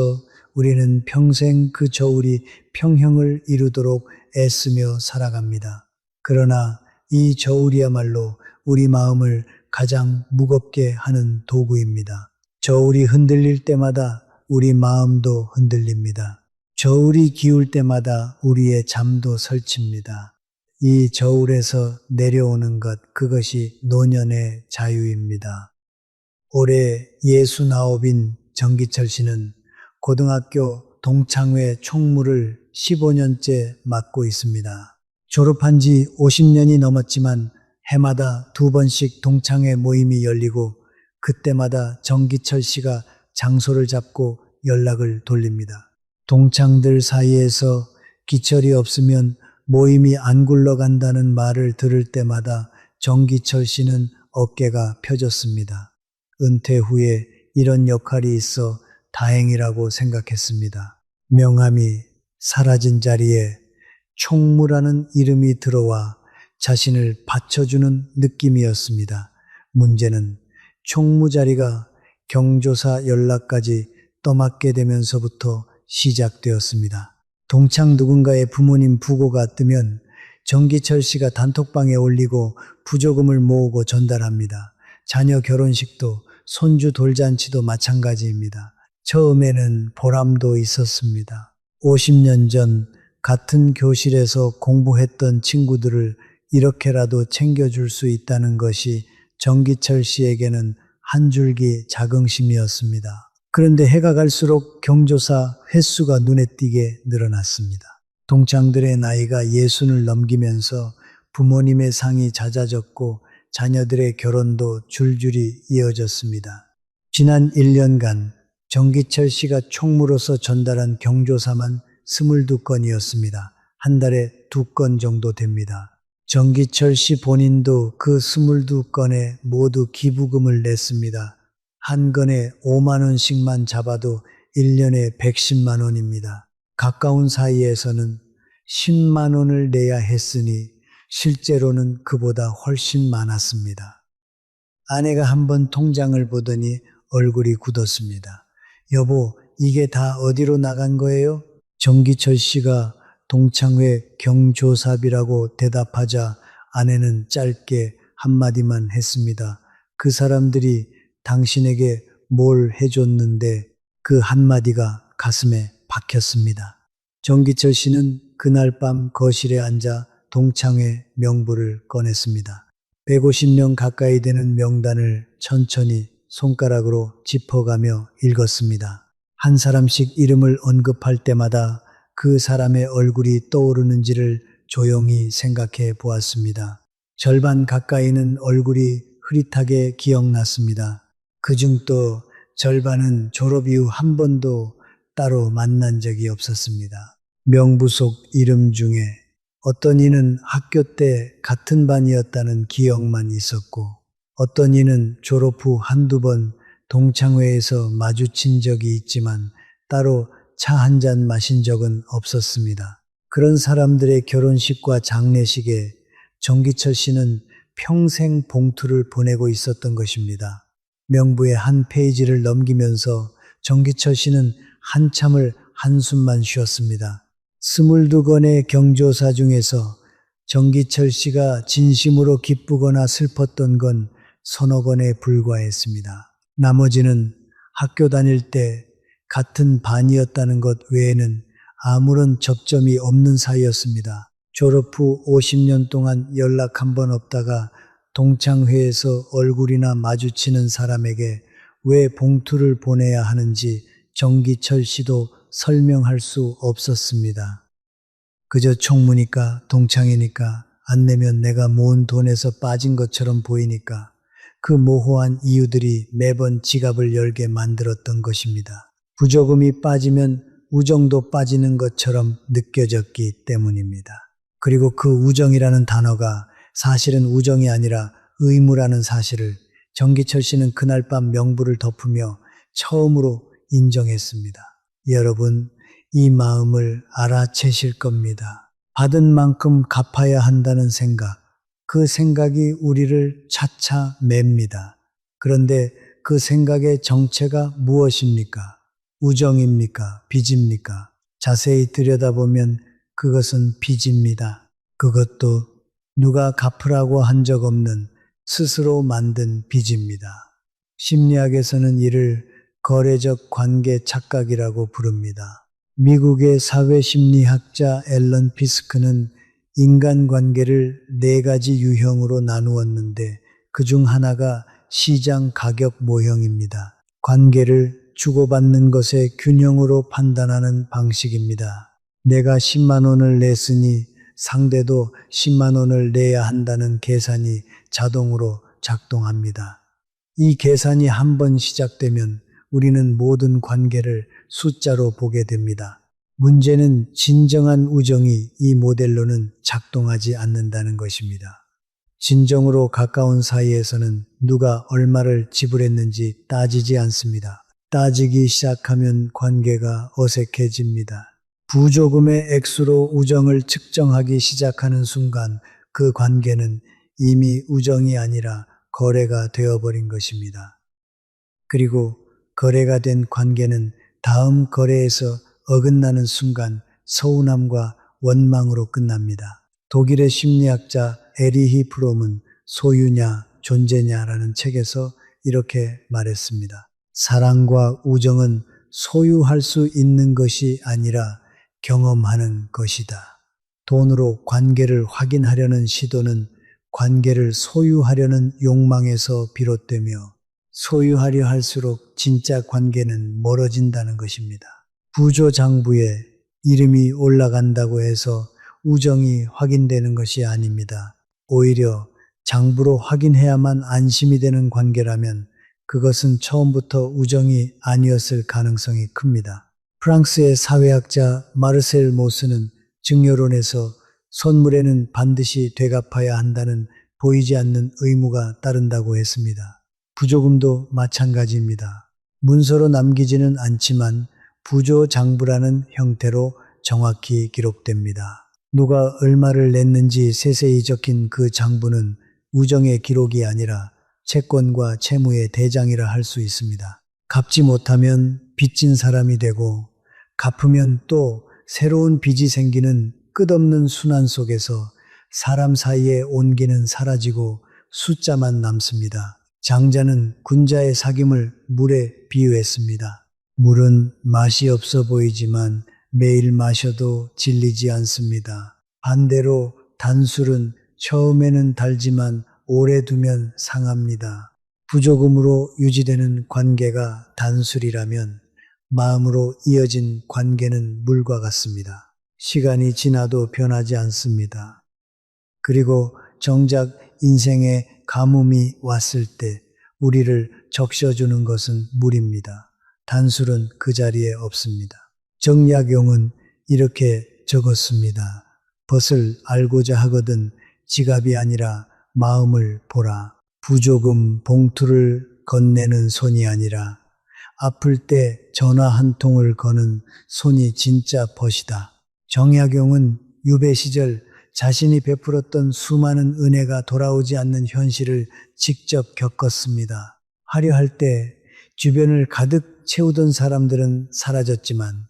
우리는 평생 그 저울이 평형을 이루도록 애쓰며 살아갑니다. 그러나 이 저울이야말로 우리 마음을 가장 무겁게 하는 도구입니다. 저울이 흔들릴 때마다 우리 마음도 흔들립니다. 저울이 기울 때마다 우리의 잠도 설칩니다. 이 저울에서 내려오는 것, 그것이 노년의 자유입니다. 올해 69인 정기철 씨는 고등학교 동창회 총무를 15년째 맡고 있습니다. 졸업한 지 50년이 넘었지만 해마다 2번씩 동창회 모임이 열리고 그때마다 정기철 씨가 장소를 잡고 연락을 돌립니다. 동창들 사이에서 기철이 없으면 모임이 안 굴러간다는 말을 들을 때마다 정기철 씨는 어깨가 펴졌습니다. 은퇴 후에 이런 역할이 있어 다행이라고 생각했습니다. 명함이 사라진 자리에 총무라는 이름이 들어와 자신을 받쳐주는 느낌이었습니다. 문제는 총무 자리가 경조사 연락까지 떠맡게 되면서부터 시작되었습니다. 동창 누군가의 부모님 부고가 뜨면 정기철 씨가 단톡방에 올리고 부조금을 모으고 전달합니다. 자녀 결혼식도 손주 돌잔치도 마찬가지입니다. 처음에는 보람도 있었습니다. 50년 전 같은 교실에서 공부했던 친구들을 이렇게라도 챙겨줄 수 있다는 것이 정기철 씨에게는 한 줄기 자긍심이었습니다. 그런데 해가 갈수록 경조사 횟수가 눈에 띄게 늘어났습니다. 동창들의 나이가 60을 넘기면서 부모님의 상이 잦아졌고 자녀들의 결혼도 줄줄이 이어졌습니다. 지난 1년간 정기철 씨가 총무로서 전달한 경조사만 22건이었습니다. 한 달에 2건 정도 됩니다. 정기철 씨 본인도 그 22건에 모두 기부금을 냈습니다. 한 건에 5만 원씩만 잡아도 1년에 110만 원입니다. 가까운 사이에서는 10만 원을 내야 했으니 실제로는 그보다 훨씬 많았습니다. 아내가 한번 통장을 보더니 얼굴이 굳었습니다. 여보, 이게 다 어디로 나간 거예요? 정기철 씨가 동창회 경조사비라고 대답하자 아내는 짧게 한마디만 했습니다. 그 사람들이 당신에게 뭘 해줬는데, 그 한마디가 가슴에 박혔습니다. 정기철 씨는 그날 밤 거실에 앉아 동창회 명부를 꺼냈습니다. 150명 가까이 되는 명단을 천천히 손가락으로 짚어가며 읽었습니다. 한 사람씩 이름을 언급할 때마다 그 사람의 얼굴이 떠오르는지를 조용히 생각해 보았습니다. 절반 가까이는 얼굴이 흐릿하게 기억났습니다. 그중 또 절반은 졸업 이후 한 번도 따로 만난 적이 없었습니다. 명부 속 이름 중에 어떤 이는 학교 때 같은 반이었다는 기억만 있었고, 어떤 이는 졸업 후 한두 번 동창회에서 마주친 적이 있지만 따로 차 한 잔 마신 적은 없었습니다. 그런 사람들의 결혼식과 장례식에 정기철 씨는 평생 봉투를 보내고 있었던 것입니다. 명부의 한 페이지를 넘기면서 정기철 씨는 한참을 한숨만 쉬었습니다. 22건의 경조사 중에서 정기철 씨가 진심으로 기쁘거나 슬펐던 건 서너 건에 불과했습니다. 나머지는 학교 다닐 때 같은 반이었다는 것 외에는 아무런 접점이 없는 사이였습니다. 졸업 후 50년 동안 연락 한 번 없다가 동창회에서 얼굴이나 마주치는 사람에게 왜 봉투를 보내야 하는지 정기철 씨도 설명할 수 없었습니다. 그저 총무니까 동창회니까 안 내면 내가 모은 돈에서 빠진 것처럼 보이니까 그 모호한 이유들이 매번 지갑을 열게 만들었던 것입니다. 부조금이 빠지면 우정도 빠지는 것처럼 느껴졌기 때문입니다. 그리고 그 우정이라는 단어가 사실은 우정이 아니라 의무라는 사실을 정기철 씨는 그날 밤 명부를 덮으며 처음으로 인정했습니다. 여러분, 이 마음을 알아채실 겁니다. 받은 만큼 갚아야 한다는 생각, 그 생각이 우리를 차차 맵니다. 그런데 그 생각의 정체가 무엇입니까? 우정입니까? 빚입니까? 자세히 들여다보면 그것은 빚입니다. 그것도 누가 갚으라고 한 적 없는 스스로 만든 빚입니다. 심리학에서는 이를 거래적 관계 착각이라고 부릅니다. 미국의 사회심리학자 앨런 피스크는 인간관계를 네 가지 유형으로 나누었는데 그중 하나가 시장 가격 모형입니다. 관계를 주고받는 것의 균형으로 판단하는 방식입니다. 내가 10만 원을 냈으니 상대도 10만 원을 내야 한다는 계산이 자동으로 작동합니다. 이 계산이 한 번 시작되면 우리는 모든 관계를 숫자로 보게 됩니다. 문제는 진정한 우정이 이 모델로는 작동하지 않는다는 것입니다. 진정으로 가까운 사이에서는 누가 얼마를 지불했는지 따지지 않습니다. 따지기 시작하면 관계가 어색해집니다. 부조금의 액수로 우정을 측정하기 시작하는 순간 그 관계는 이미 우정이 아니라 거래가 되어버린 것입니다. 그리고 거래가 된 관계는 다음 거래에서 어긋나는 순간 서운함과 원망으로 끝납니다. 독일의 심리학자 에리히 프롬은 소유냐 존재냐라는 책에서 이렇게 말했습니다. 사랑과 우정은 소유할 수 있는 것이 아니라 경험하는 것이다. 돈으로 관계를 확인하려는 시도는 관계를 소유하려는 욕망에서 비롯되며 소유하려 할수록 진짜 관계는 멀어진다는 것입니다. 부조장부에 이름이 올라간다고 해서 우정이 확인되는 것이 아닙니다. 오히려 장부로 확인해야만 안심이 되는 관계라면 그것은 처음부터 우정이 아니었을 가능성이 큽니다. 프랑스의 사회학자 마르셀 모스는 증여론에서 선물에는 반드시 되갚아야 한다는 보이지 않는 의무가 따른다고 했습니다. 부조금도 마찬가지입니다. 문서로 남기지는 않지만 부조장부라는 형태로 정확히 기록됩니다. 누가 얼마를 냈는지 세세히 적힌 그 장부는 우정의 기록이 아니라 채권과 채무의 대장이라 할 수 있습니다. 갚지 못하면 빚진 사람이 되고 갚으면 또 새로운 빚이 생기는 끝없는 순환 속에서 사람 사이의 온기는 사라지고 숫자만 남습니다. 장자는 군자의 사귐을 물에 비유했습니다. 물은 맛이 없어 보이지만 매일 마셔도 질리지 않습니다. 반대로 단술은 처음에는 달지만 오래 두면 상합니다. 부조금으로 유지되는 관계가 단술이라면 마음으로 이어진 관계는 물과 같습니다. 시간이 지나도 변하지 않습니다. 그리고 정작 인생에 가뭄이 왔을 때 우리를 적셔주는 것은 물입니다. 단술은 그 자리에 없습니다. 정약용은 이렇게 적었습니다. 벗을 알고자 하거든 지갑이 아니라 마음을 보라. 부조금 봉투를 건네는 손이 아니라 아플 때 전화 한 통을 거는 손이 진짜 벗이다. 정약용은 유배 시절 자신이 베풀었던 수많은 은혜가 돌아오지 않는 현실을 직접 겪었습니다. 화려할 때 주변을 가득 채우던 사람들은 사라졌지만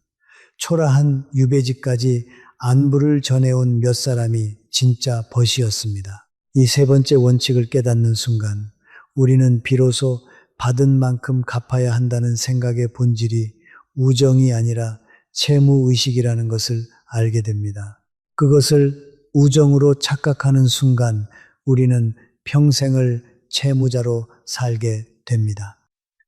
초라한 유배지까지 안부를 전해온 몇 사람이 진짜 벗이었습니다. 이 세 번째 원칙을 깨닫는 순간 우리는 비로소 받은 만큼 갚아야 한다는 생각의 본질이 우정이 아니라 채무의식이라는 것을 알게 됩니다. 그것을 우정으로 착각하는 순간 우리는 평생을 채무자로 살게 됩니다.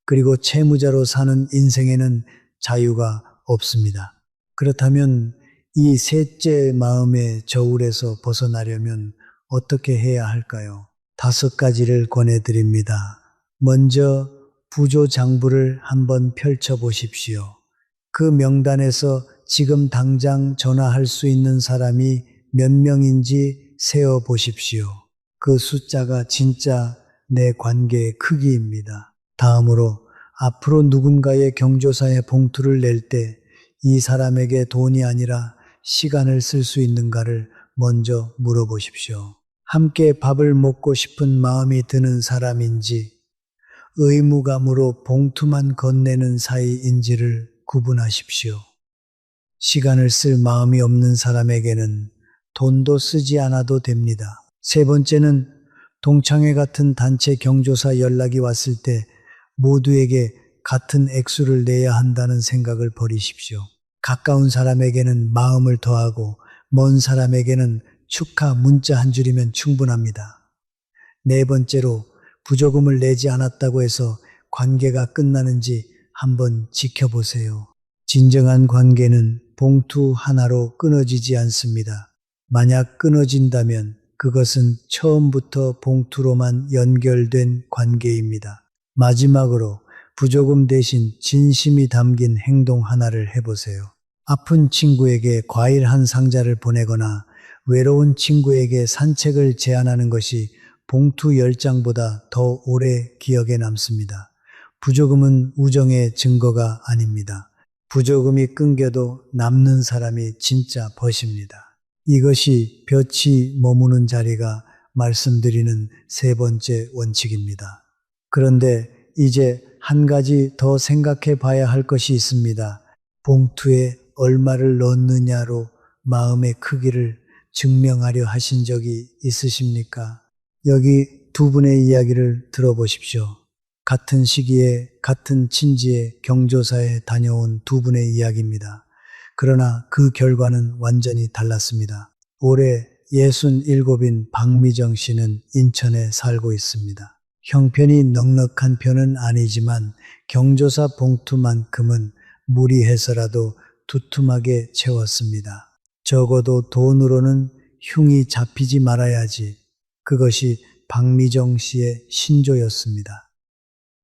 그리고 채무자로 사는 인생에는 자유가 없습니다. 그렇다면 이 셋째 마음의 저울에서 벗어나려면 어떻게 해야 할까요? 5가지를 권해드립니다. 먼저 부조장부를 한번 펼쳐보십시오. 그 명단에서 지금 당장 전화할 수 있는 사람이 몇 명인지 세어보십시오. 그 숫자가 진짜 내 관계의 크기입니다. 다음으로 앞으로 누군가의 경조사에 봉투를 낼 때 이 사람에게 돈이 아니라 시간을 쓸 수 있는가를 먼저 물어보십시오. 함께 밥을 먹고 싶은 마음이 드는 사람인지 의무감으로 봉투만 건네는 사이인지를 구분하십시오. 시간을 쓸 마음이 없는 사람에게는 돈도 쓰지 않아도 됩니다. 세 번째는 동창회 같은 단체 경조사 연락이 왔을 때 모두에게 같은 액수를 내야 한다는 생각을 버리십시오. 가까운 사람에게는 마음을 더하고 먼 사람에게는 축하 문자 한 줄이면 충분합니다. 네 번째로 부조금을 내지 않았다고 해서 관계가 끝나는지 한번 지켜보세요. 진정한 관계는 봉투 하나로 끊어지지 않습니다. 만약 끊어진다면 그것은 처음부터 봉투로만 연결된 관계입니다. 마지막으로 부조금 대신 진심이 담긴 행동 하나를 해보세요. 아픈 친구에게 과일 한 상자를 보내거나 외로운 친구에게 산책을 제안하는 것이 봉투 10장보다 더 오래 기억에 남습니다. 부조금은 우정의 증거가 아닙니다. 부조금이 끊겨도 남는 사람이 진짜 벗입니다. 이것이 볕이 머무는 자리가 말씀드리는 세 번째 원칙입니다. 그런데 이제 한 가지 더 생각해 봐야 할 것이 있습니다. 봉투에 얼마를 넣느냐로 마음의 크기를 증명하려 하신 적이 있으십니까? 여기 두 분의 이야기를 들어보십시오. 같은 시기에 같은 친지의 경조사에 다녀온 두 분의 이야기입니다. 그러나 그 결과는 완전히 달랐습니다. 올해 67인 박미정 씨는 인천에 살고 있습니다. 형편이 넉넉한 편은 아니지만 경조사 봉투만큼은 무리해서라도 두툼하게 채웠습니다. 적어도 돈으로는 흉이 잡히지 말아야지. 그것이 박미정 씨의 신조였습니다.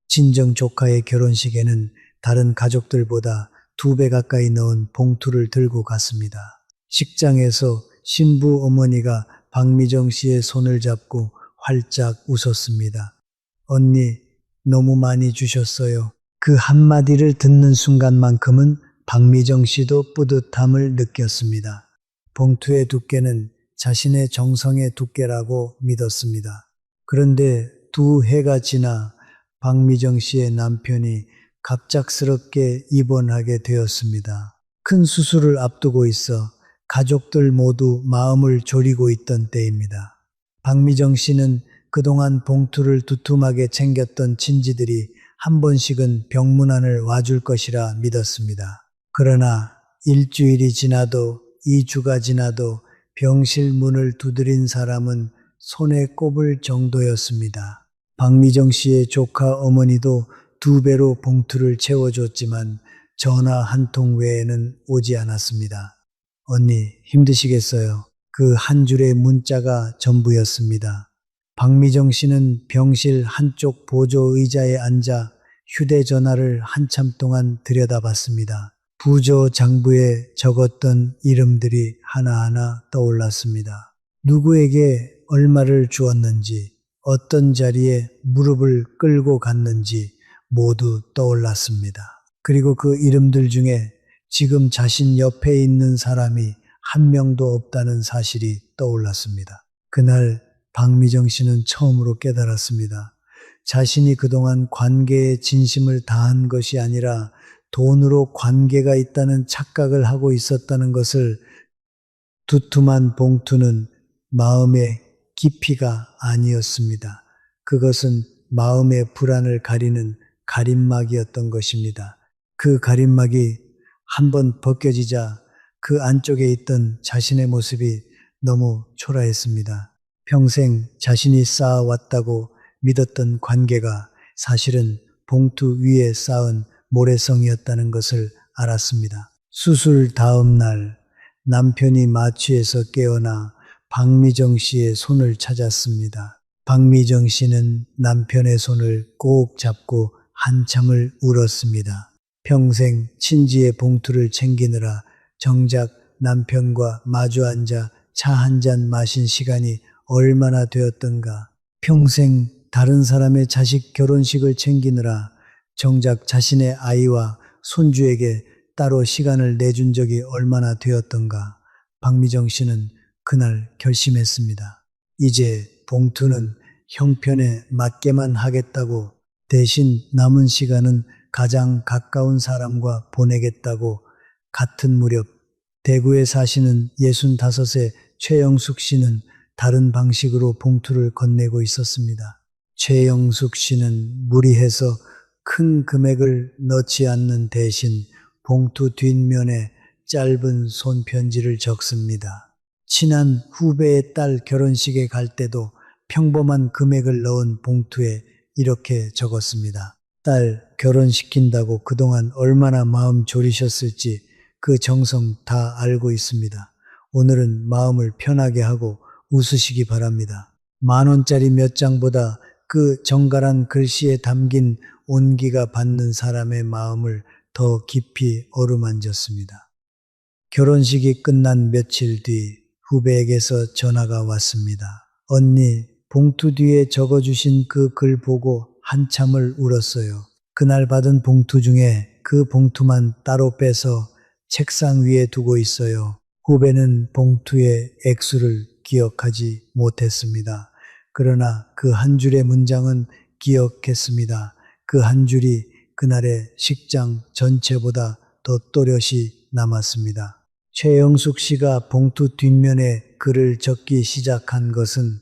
친정 조카의 결혼식에는 다른 가족들보다 2배 가까이 넣은 봉투를 들고 갔습니다. 식장에서 신부 어머니가 박미정 씨의 손을 잡고 활짝 웃었습니다. 언니, 너무 많이 주셨어요. 그 한마디를 듣는 순간만큼은 박미정 씨도 뿌듯함을 느꼈습니다. 봉투의 두께는 자신의 정성의 두께라고 믿었습니다. 그런데 2해가 지나 박미정 씨의 남편이 갑작스럽게 입원하게 되었습니다. 큰 수술을 앞두고 있어 가족들 모두 마음을 졸이고 있던 때입니다. 박미정 씨는 그동안 봉투를 두툼하게 챙겼던 친지들이 한 번씩은 병문안을 와줄 것이라 믿었습니다. 그러나 일주일이 지나도 2주가 지나도 병실 문을 두드린 사람은 손에 꼽을 정도였습니다. 박미정 씨의 조카 어머니도 2배로 봉투를 채워줬지만 전화 한 통 외에는 오지 않았습니다. 언니, 힘드시겠어요? 그 한 줄의 문자가 전부였습니다. 박미정 씨는 병실 한쪽 보조 의자에 앉아 휴대전화를 한참 동안 들여다봤습니다. 부조 장부에 적었던 이름들이 하나하나 떠올랐습니다. 누구에게 얼마를 주었는지, 어떤 자리에 무릎을 끌고 갔는지 모두 떠올랐습니다. 그리고 그 이름들 중에 지금 자신 옆에 있는 사람이 한 명도 없다는 사실이 떠올랐습니다. 그날 박미정 씨는 처음으로 깨달았습니다. 자신이 그동안 관계에 진심을 다한 것이 아니라 돈으로 관계가 있다는 착각을 하고 있었다는 것을. 두툼한 봉투는 마음의 깊이가 아니었습니다. 그것은 마음의 불안을 가리는 가림막이었던 것입니다. 그 가림막이 한번 벗겨지자 그 안쪽에 있던 자신의 모습이 너무 초라했습니다. 평생 자신이 쌓아왔다고 믿었던 관계가 사실은 봉투 위에 쌓은 모래성이었다는 것을 알았습니다. 수술 다음 날 남편이 마취에서 깨어나 박미정 씨의 손을 찾았습니다. 박미정 씨는 남편의 손을 꼭 잡고 한참을 울었습니다. 평생 친지의 봉투를 챙기느라 정작 남편과 마주 앉아 차 한 잔 마신 시간이 얼마나 되었던가. 평생 다른 사람의 자식 결혼식을 챙기느라 정작 자신의 아이와 손주에게 따로 시간을 내준 적이 얼마나 되었던가. 박미정 씨는 그날 결심했습니다. 이제 봉투는 형편에 맞게만 하겠다고, 대신 남은 시간은 가장 가까운 사람과 보내겠다고. 같은 무렵 대구에 사시는 65세 최영숙 씨는 다른 방식으로 봉투를 건네고 있었습니다. 최영숙 씨는 무리해서 큰 금액을 넣지 않는 대신 봉투 뒷면에 짧은 손편지를 적습니다. 친한 후배의 딸 결혼식에 갈 때도 평범한 금액을 넣은 봉투에 이렇게 적었습니다. 딸 결혼시킨다고 그동안 얼마나 마음 졸이셨을지 그 정성 다 알고 있습니다. 오늘은 마음을 편하게 하고 웃으시기 바랍니다. 10,000원짜리 몇 장보다 그 정갈한 글씨에 담긴 온기가 받는 사람의 마음을 더 깊이 어루만졌습니다. 결혼식이 끝난 며칠 뒤 후배에게서 전화가 왔습니다. 언니, 봉투 뒤에 적어주신 그 글 보고 한참을 울었어요. 그날 받은 봉투 중에 그 봉투만 따로 빼서 책상 위에 두고 있어요. 후배는 봉투의 액수를 기억하지 못했습니다. 그러나 그 한 줄의 문장은 기억했습니다. 그 한 줄이 그날의 식장 전체보다 더 또렷이 남았습니다. 최영숙 씨가 봉투 뒷면에 글을 적기 시작한 것은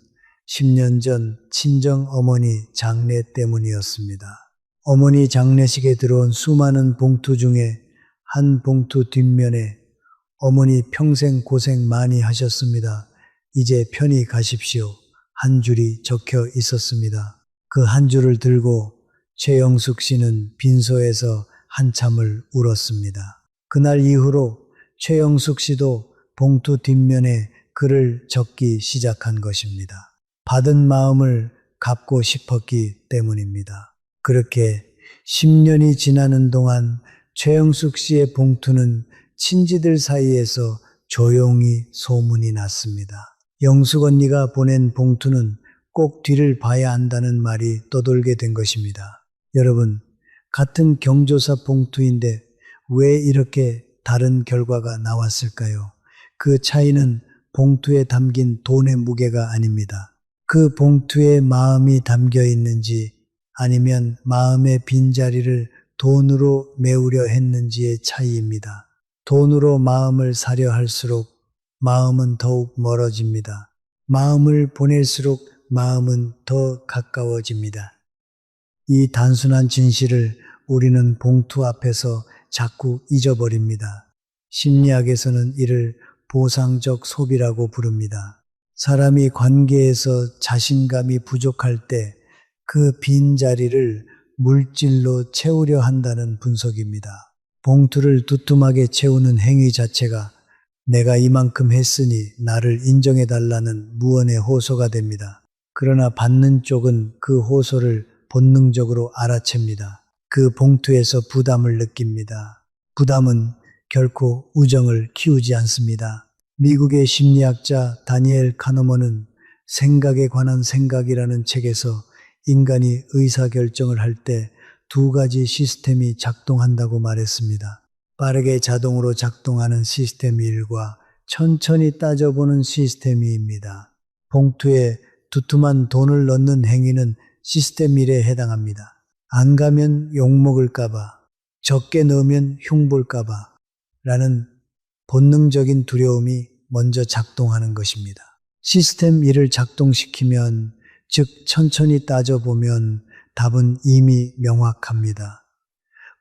10년 전 친정 어머니 장례 때문이었습니다. 어머니 장례식에 들어온 수많은 봉투 중에 한 봉투 뒷면에 어머니 평생 고생 많이 하셨습니다. 이제 편히 가십시오. 한 줄이 적혀 있었습니다. 그 한 줄을 들고 최영숙 씨는 빈소에서 한참을 울었습니다. 그날 이후로 최영숙 씨도 봉투 뒷면에 글을 적기 시작한 것입니다. 받은 마음을 갚고 싶었기 때문입니다. 그렇게 10년이 지나는 동안 최영숙 씨의 봉투는 친지들 사이에서 조용히 소문이 났습니다. 영숙 언니가 보낸 봉투는 꼭 뒤를 봐야 한다는 말이 떠돌게 된 것입니다. 여러분, 같은 경조사 봉투인데 왜 이렇게 다른 결과가 나왔을까요? 그 차이는 봉투에 담긴 돈의 무게가 아닙니다. 그 봉투에 마음이 담겨 있는지 아니면 마음의 빈자리를 돈으로 메우려 했는지의 차이입니다. 돈으로 마음을 사려 할수록 마음은 더욱 멀어집니다. 마음을 보낼수록 마음은 더 가까워집니다. 이 단순한 진실을 우리는 봉투 앞에서 자꾸 잊어버립니다. 심리학에서는 이를 보상적 소비라고 부릅니다. 사람이 관계에서 자신감이 부족할 때 그 빈자리를 물질로 채우려 한다는 분석입니다. 봉투를 두툼하게 채우는 행위 자체가 내가 이만큼 했으니 나를 인정해달라는 무언의 호소가 됩니다. 그러나 받는 쪽은 그 호소를 본능적으로 알아챕니다. 그 봉투에서 부담을 느낍니다. 부담은 결코 우정을 키우지 않습니다. 미국의 심리학자 다니엘 카너먼은 생각에 관한 생각이라는 책에서 인간이 의사결정을 할 때 두 가지 시스템이 작동한다고 말했습니다. 빠르게 자동으로 작동하는 시스템 1과 천천히 따져보는 시스템 2입니다. 봉투에 두툼한 돈을 넣는 행위는 시스템 1에 해당합니다. 안 가면 욕먹을까봐, 적게 넣으면 흉볼까봐 라는 본능적인 두려움이 먼저 작동하는 것입니다. 시스템 1을 작동시키면, 즉 천천히 따져보면 답은 이미 명확합니다.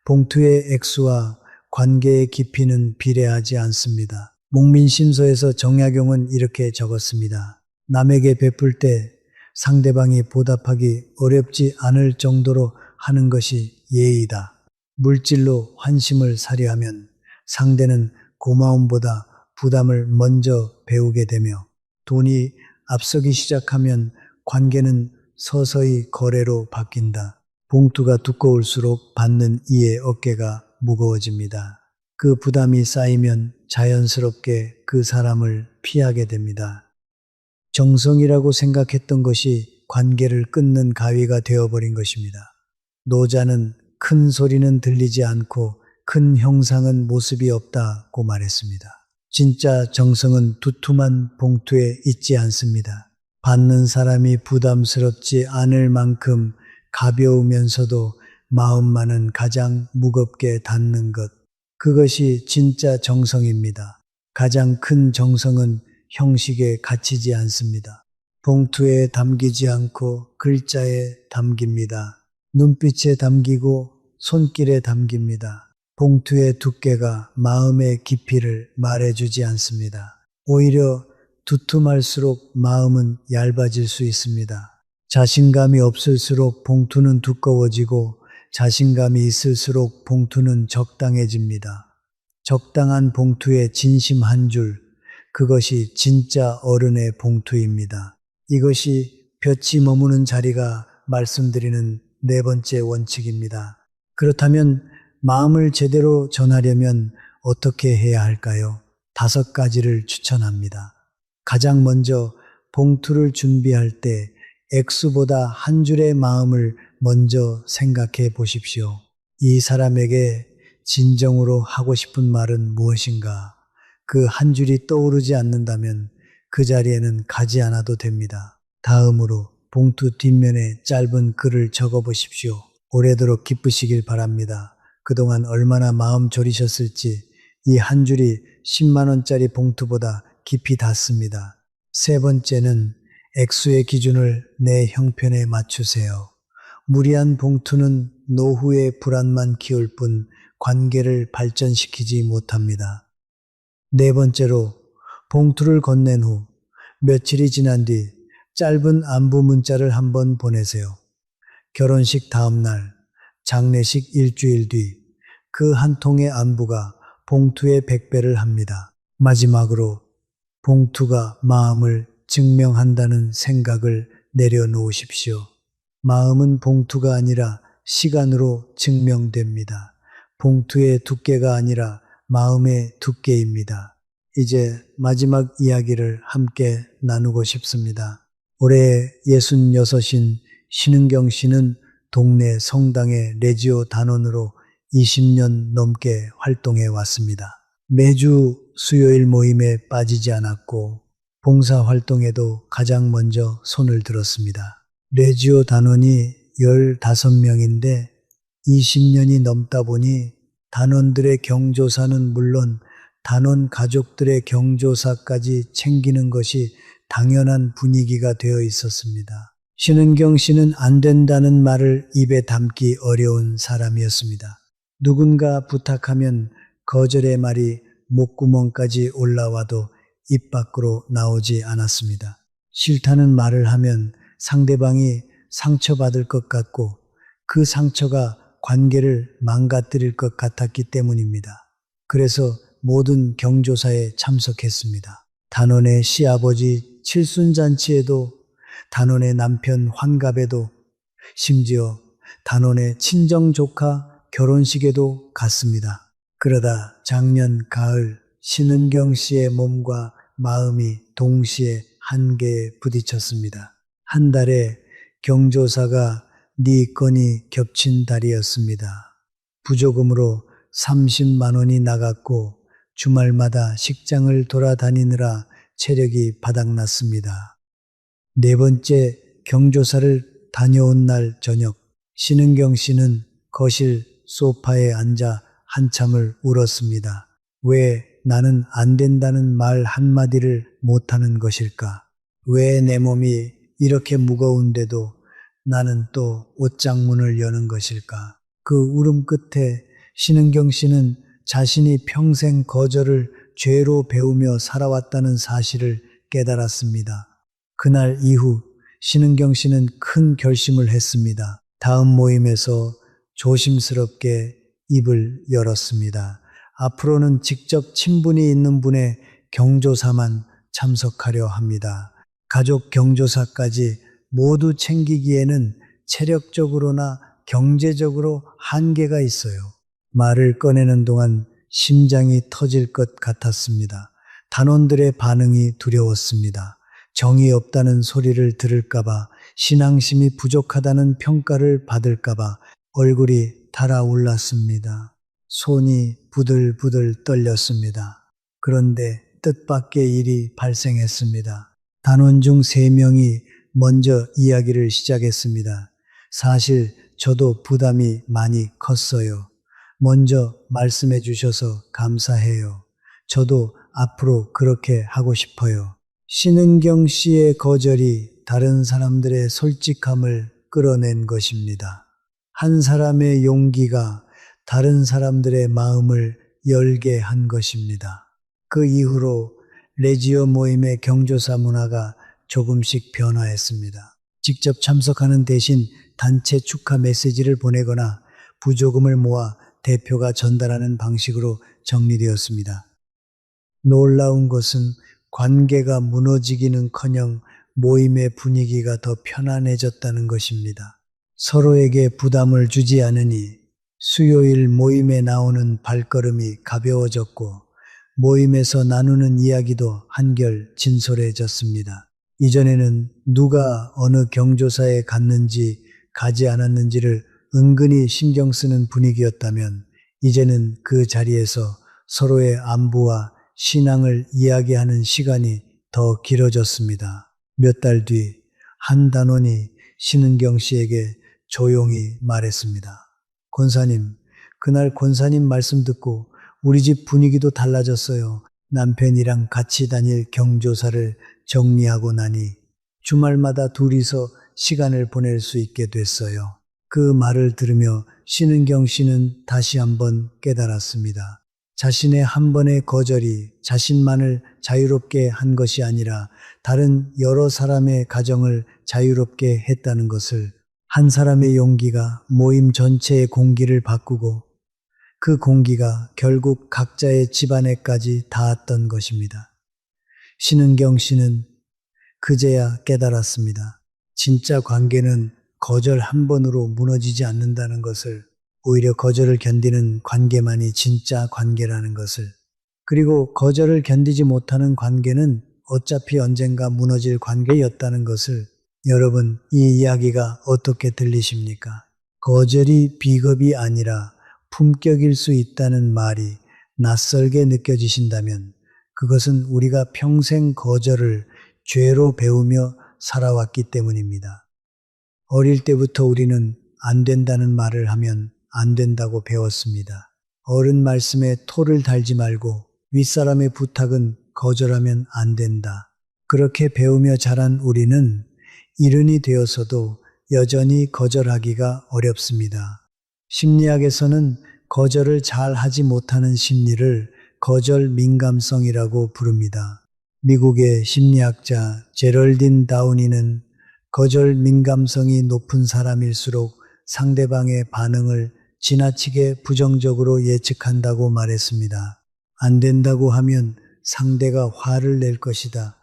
봉투의 액수와 관계의 깊이는 비례하지 않습니다. 목민심서에서 정약용은 이렇게 적었습니다. 남에게 베풀 때 상대방이 보답하기 어렵지 않을 정도로 하는 것이 예의다. 물질로 환심을 사려 하면 상대는 고마움보다 부담을 먼저 배우게 되며 돈이 앞서기 시작하면 관계는 서서히 거래로 바뀐다. 봉투가 두꺼울수록 받는 이의 어깨가 무거워집니다. 그 부담이 쌓이면 자연스럽게 그 사람을 피하게 됩니다. 정성이라고 생각했던 것이 관계를 끊는 가위가 되어버린 것입니다. 노자는 큰 소리는 들리지 않고 큰 형상은 모습이 없다고 말했습니다. 진짜 정성은 두툼한 봉투에 있지 않습니다. 받는 사람이 부담스럽지 않을 만큼 가벼우면서도 마음만은 가장 무겁게 닿는 것. 그것이 진짜 정성입니다. 가장 큰 정성은 형식에 갇히지 않습니다. 봉투에 담기지 않고 글자에 담깁니다. 눈빛에 담기고 손길에 담깁니다. 봉투의 두께가 마음의 깊이를 말해주지 않습니다. 오히려 두툼할수록 마음은 얇아질 수 있습니다. 자신감이 없을수록 봉투는 두꺼워지고 자신감이 있을수록 봉투는 적당해집니다. 적당한 봉투에 진심 한 줄, 그것이 진짜 어른의 봉투입니다. 이것이 볕이 머무는 자리가 말씀드리는 네 번째 원칙입니다. 그렇다면 마음을 제대로 전하려면 어떻게 해야 할까요? 5가지를 추천합니다. 가장 먼저 봉투를 준비할 때 액수보다 한 줄의 마음을 먼저 생각해 보십시오. 이 사람에게 진정으로 하고 싶은 말은 무엇인가? 그 한 줄이 떠오르지 않는다면 그 자리에는 가지 않아도 됩니다. 다음으로 봉투 뒷면에 짧은 글을 적어 보십시오. 오래도록 기쁘시길 바랍니다. 그동안 얼마나 마음 졸이셨을지 이 한 줄이 10만 원짜리 봉투보다 깊이 닿습니다. 세 번째는 액수의 기준을 내 형편에 맞추세요. 무리한 봉투는 노후의 불안만 키울 뿐 관계를 발전시키지 못합니다. 네 번째로 봉투를 건넨 후 며칠이 지난 뒤 짧은 안부 문자를 한번 보내세요. 결혼식 다음 날, 장례식 일주일 뒤, 그 한 통의 안부가 봉투의 100배를 합니다. 마지막으로 봉투가 마음을 증명한다는 생각을 내려놓으십시오. 마음은 봉투가 아니라 시간으로 증명됩니다. 봉투의 두께가 아니라 마음의 두께입니다. 이제 마지막 이야기를 함께 나누고 싶습니다. 올해 66인 신은경 씨는 동네 성당의 레지오 단원으로 20년 넘게 활동해 왔습니다. 매주 수요일 모임에 빠지지 않았고 봉사활동에도 가장 먼저 손을 들었습니다. 레지오 단원이 15명인데 20년이 넘다 보니 단원들의 경조사는 물론 단원 가족들의 경조사까지 챙기는 것이 당연한 분위기가 되어 있었습니다. 신은경 씨는 안 된다는 말을 입에 담기 어려운 사람이었습니다. 누군가 부탁하면 거절의 말이 목구멍까지 올라와도 입 밖으로 나오지 않았습니다. 싫다는 말을 하면 상대방이 상처받을 것 같고 그 상처가 관계를 망가뜨릴 것 같았기 때문입니다. 그래서 모든 경조사에 참석했습니다. 단원의 시아버지 칠순잔치에도, 단원의 남편 환갑에도, 심지어 단원의 친정조카 결혼식에도 갔습니다. 그러다 작년 가을 신은경 씨의 몸과 마음이 동시에 한계에 부딪혔습니다. 한 달에 경조사가 네 건이 겹친 달이었습니다. 부조금으로 30만 원이 나갔고 주말마다 식장을 돌아다니느라 체력이 바닥났습니다. 네 번째 경조사를 다녀온 날 저녁, 신은경 씨는 거실 소파에 앉아 한참을 울었습니다. 왜 나는 안 된다는 말 한마디를 못하는 것일까? 왜 내 몸이 이렇게 무거운데도 나는 또 옷장문을 여는 것일까? 그 울음 끝에 신은경 씨는 자신이 평생 거절을 죄로 배우며 살아왔다는 사실을 깨달았습니다. 그날 이후 신은경 씨는 큰 결심을 했습니다. 다음 모임에서 조심스럽게 입을 열었습니다. 앞으로는 직접 친분이 있는 분의 경조사만 참석하려 합니다. 가족 경조사까지 모두 챙기기에는 체력적으로나 경제적으로 한계가 있어요. 말을 꺼내는 동안 심장이 터질 것 같았습니다. 단원들의 반응이 두려웠습니다. 정이 없다는 소리를 들을까봐, 신앙심이 부족하다는 평가를 받을까봐 얼굴이 달아올랐습니다. 손이 부들부들 떨렸습니다. 그런데 뜻밖의 일이 발생했습니다. 단원 중 3명이 먼저 이야기를 시작했습니다. 사실 저도 부담이 많이 컸어요. 먼저 말씀해 주셔서 감사해요. 저도 앞으로 그렇게 하고 싶어요. 신은경 씨의 거절이 다른 사람들의 솔직함을 끌어낸 것입니다. 한 사람의 용기가 다른 사람들의 마음을 열게 한 것입니다. 그 이후로 레지오 모임의 경조사 문화가 조금씩 변화했습니다. 직접 참석하는 대신 단체 축하 메시지를 보내거나 부조금을 모아 대표가 전달하는 방식으로 정리되었습니다. 놀라운 것은 관계가 무너지기는커녕 모임의 분위기가 더 편안해졌다는 것입니다. 서로에게 부담을 주지 않으니 수요일 모임에 나오는 발걸음이 가벼워졌고 모임에서 나누는 이야기도 한결 진솔해졌습니다. 이전에는 누가 어느 경조사에 갔는지 가지 않았는지를 은근히 신경 쓰는 분위기였다면 이제는 그 자리에서 서로의 안부와 신앙을 이야기하는 시간이 더 길어졌습니다. 몇 달 뒤 한 단원이 신은경 씨에게 조용히 말했습니다. 권사님, 그날 권사님 말씀 듣고 우리 집 분위기도 달라졌어요. 남편이랑 같이 다닐 경조사를 정리하고 나니 주말마다 둘이서 시간을 보낼 수 있게 됐어요. 그 말을 들으며 신은경 씨는 다시 한번 깨달았습니다. 자신의 한 번의 거절이 자신만을 자유롭게 한 것이 아니라 다른 여러 사람의 가정을 자유롭게 했다는 것을, 한 사람의 용기가 모임 전체의 공기를 바꾸고 그 공기가 결국 각자의 집안에까지 닿았던 것입니다. 신은경 씨는 그제야 깨달았습니다. 진짜 관계는 거절 한 번으로 무너지지 않는다는 것을, 오히려 거절을 견디는 관계만이 진짜 관계라는 것을, 그리고 거절을 견디지 못하는 관계는 어차피 언젠가 무너질 관계였다는 것을. 여러분, 이 이야기가 어떻게 들리십니까? 거절이 비겁이 아니라 품격일 수 있다는 말이 낯설게 느껴지신다면 그것은 우리가 평생 거절을 죄로 배우며 살아왔기 때문입니다. 어릴 때부터 우리는 안 된다는 말을 하면 안 된다고 배웠습니다. 어른 말씀에 토를 달지 말고 윗사람의 부탁은 거절하면 안 된다. 그렇게 배우며 자란 우리는 이른이 되어서도 여전히 거절하기가 어렵습니다. 심리학에서는 거절을 잘 하지 못하는 심리를 거절 민감성이라고 부릅니다. 미국의 심리학자 제럴딘 다우니는 거절 민감성이 높은 사람일수록 상대방의 반응을 지나치게 부정적으로 예측한다고 말했습니다. 안 된다고 하면 상대가 화를 낼 것이다.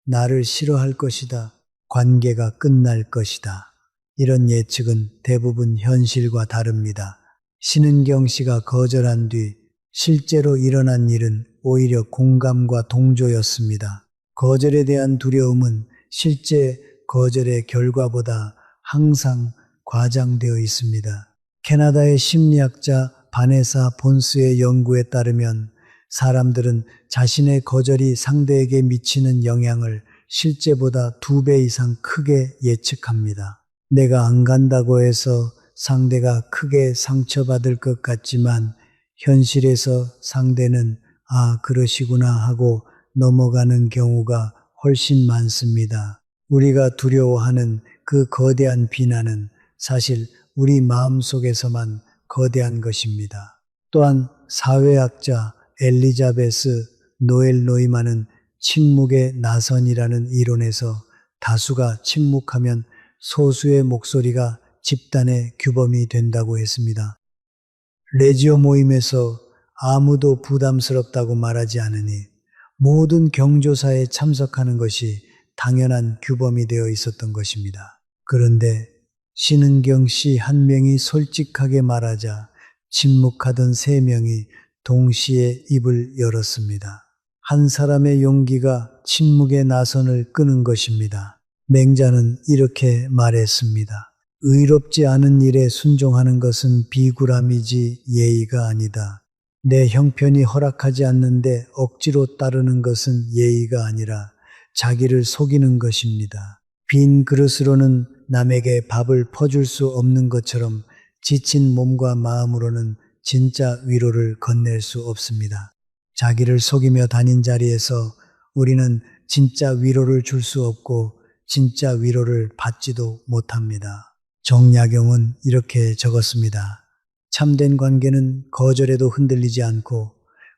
나를 싫어할 것이다. 관계가 끝날 것이다. 이런 예측은 대부분 현실과 다릅니다. 신은경 씨가 거절한 뒤 실제로 일어난 일은 오히려 공감과 동조였습니다. 거절에 대한 두려움은 실제 거절의 결과보다 항상 과장되어 있습니다. 캐나다의 심리학자 바네사 본스의 연구에 따르면 사람들은 자신의 거절이 상대에게 미치는 영향을 실제보다 2배 이상 크게 예측합니다. 내가 안 간다고 해서 상대가 크게 상처받을 것 같지만 현실에서 상대는 그러시구나 하고 넘어가는 경우가 훨씬 많습니다. 우리가 두려워하는 그 거대한 비난은 사실 우리 마음속에서만 거대한 것입니다. 또한 사회학자 엘리자베스 노엘 노이만은 침묵의 나선이라는 이론에서 다수가 침묵하면 소수의 목소리가 집단의 규범이 된다고 했습니다. 레지오 모임에서 아무도 부담스럽다고 말하지 않으니 모든 경조사에 참석하는 것이 당연한 규범이 되어 있었던 것입니다. 그런데 신은경 씨 한 명이 솔직하게 말하자 침묵하던 3명이 동시에 입을 열었습니다. 한 사람의 용기가 침묵의 나선을 끄는 것입니다. 맹자는 이렇게 말했습니다. 의롭지 않은 일에 순종하는 것은 비굴함이지 예의가 아니다. 내 형편이 허락하지 않는데 억지로 따르는 것은 예의가 아니라 자기를 속이는 것입니다. 빈 그릇으로는 남에게 밥을 퍼줄 수 없는 것처럼 지친 몸과 마음으로는 진짜 위로를 건넬 수 없습니다. 자기를 속이며 다닌 자리에서 우리는 진짜 위로를 줄 수 없고 진짜 위로를 받지도 못합니다. 정약용은 이렇게 적었습니다. 참된 관계는 거절에도 흔들리지 않고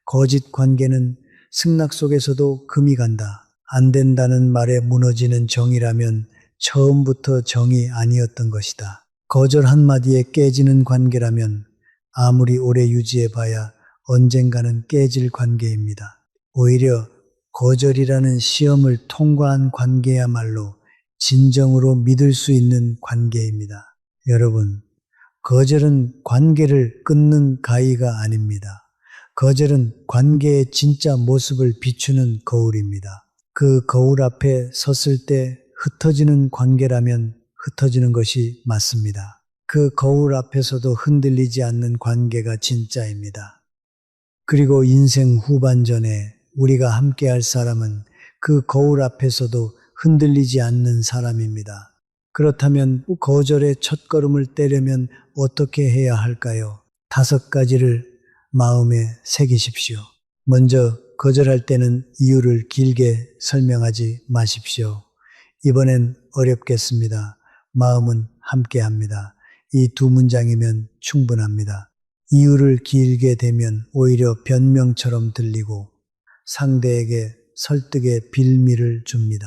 거짓 관계는 승낙 속에서도 금이 간다. 안 된다는 말에 무너지는 정이라면 처음부터 정이 아니었던 것이다. 거절 한마디에 깨지는 관계라면 아무리 오래 유지해봐야 언젠가는 깨질 관계입니다. 오히려 거절이라는 시험을 통과한 관계야말로 진정으로 믿을 수 있는 관계입니다. 여러분, 거절은 관계를 끊는 가위가 아닙니다. 거절은 관계의 진짜 모습을 비추는 거울입니다. 그 거울 앞에 섰을 때 흩어지는 관계라면 흩어지는 것이 맞습니다. 그 거울 앞에서도 흔들리지 않는 관계가 진짜입니다. 그리고 인생 후반전에 우리가 함께할 사람은 그 거울 앞에서도 흔들리지 않는 사람입니다. 그렇다면 거절의 첫걸음을 떼려면 어떻게 해야 할까요? 5가지를 마음에 새기십시오. 먼저 거절할 때는 이유를 길게 설명하지 마십시오. 이번엔 어렵겠습니다. 마음은 함께합니다. 이 2문장이면 충분합니다. 이유를 길게 대면 오히려 변명처럼 들리고 상대에게 설득의 빌미를 줍니다.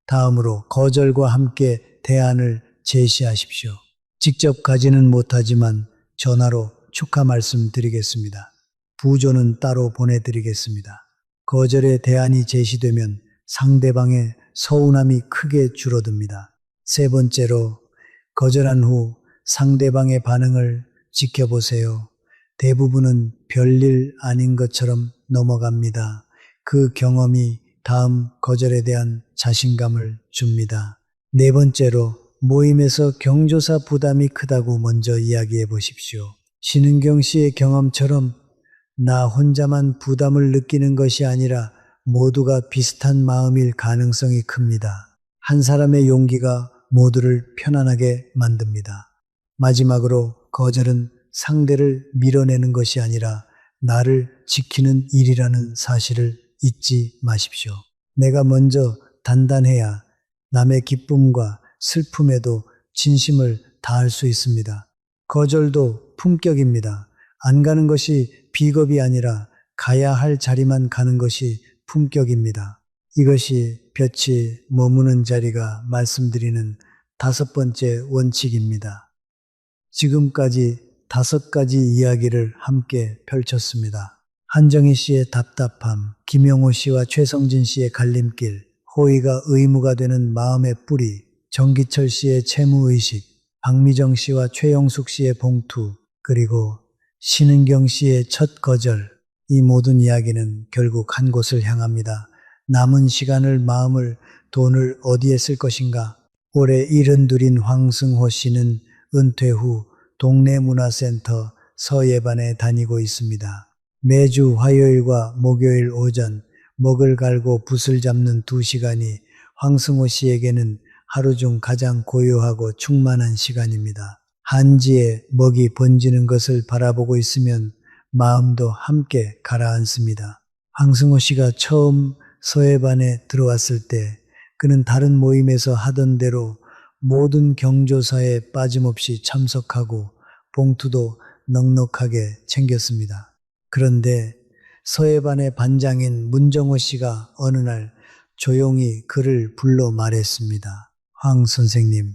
다음으로 거절과 함께 대안을 제시하십시오. 직접 가지는 못하지만 전화로 축하 말씀 드리겠습니다. 부조는 따로 보내드리겠습니다. 거절의 대안이 제시되면 상대방의 서운함이 크게 줄어듭니다. 3번째로 거절한 후 상대방의 반응을 지켜보세요. 대부분은 별일 아닌 것처럼 넘어갑니다. 그 경험이 다음 거절에 대한 자신감을 줍니다. 4번째로 모임에서 경조사 부담이 크다고 먼저 이야기해 보십시오. 신은경 씨의 경험처럼 나 혼자만 부담을 느끼는 것이 아니라 모두가 비슷한 마음일 가능성이 큽니다. 한 사람의 용기가 모두를 편안하게 만듭니다. 마지막으로 거절은 상대를 밀어내는 것이 아니라 나를 지키는 일이라는 사실을 잊지 마십시오. 내가 먼저 단단해야 남의 기쁨과 슬픔에도 진심을 다할 수 있습니다. 거절도 품격입니다. 안 가는 것이 비겁이 아니라 가야 할 자리만 가는 것이 품격입니다. 이것이 볕이 머무는 자리가 말씀드리는 5번째 원칙입니다. 지금까지 5가지 이야기를 함께 펼쳤습니다. 한정희 씨의 답답함, 김영호 씨와 최성진 씨의 갈림길, 호의가 의무가 되는 마음의 뿌리, 정기철 씨의 채무의식, 박미정 씨와 최영숙 씨의 봉투, 그리고 신은경 씨의 첫 거절. 이 모든 이야기는 결국 한 곳을 향합니다. 남은 시간을, 마음을, 돈을 어디에 쓸 것인가? 올해 72인 황승호 씨는 은퇴 후 동네 문화센터 서예반에 다니고 있습니다. 매주 화요일과 목요일 오전 먹을 갈고 붓을 잡는 2시간이 황승호 씨에게는 하루 중 가장 고요하고 충만한 시간입니다. 한지에 먹이 번지는 것을 바라보고 있으면 마음도 함께 가라앉습니다. 황승호 씨가 처음 서예반에 들어왔을 때 그는 다른 모임에서 하던 대로 모든 경조사에 빠짐없이 참석하고 봉투도 넉넉하게 챙겼습니다. 그런데 서예반의 반장인 문정호 씨가 어느 날 조용히 그를 불러 말했습니다. 황 선생님,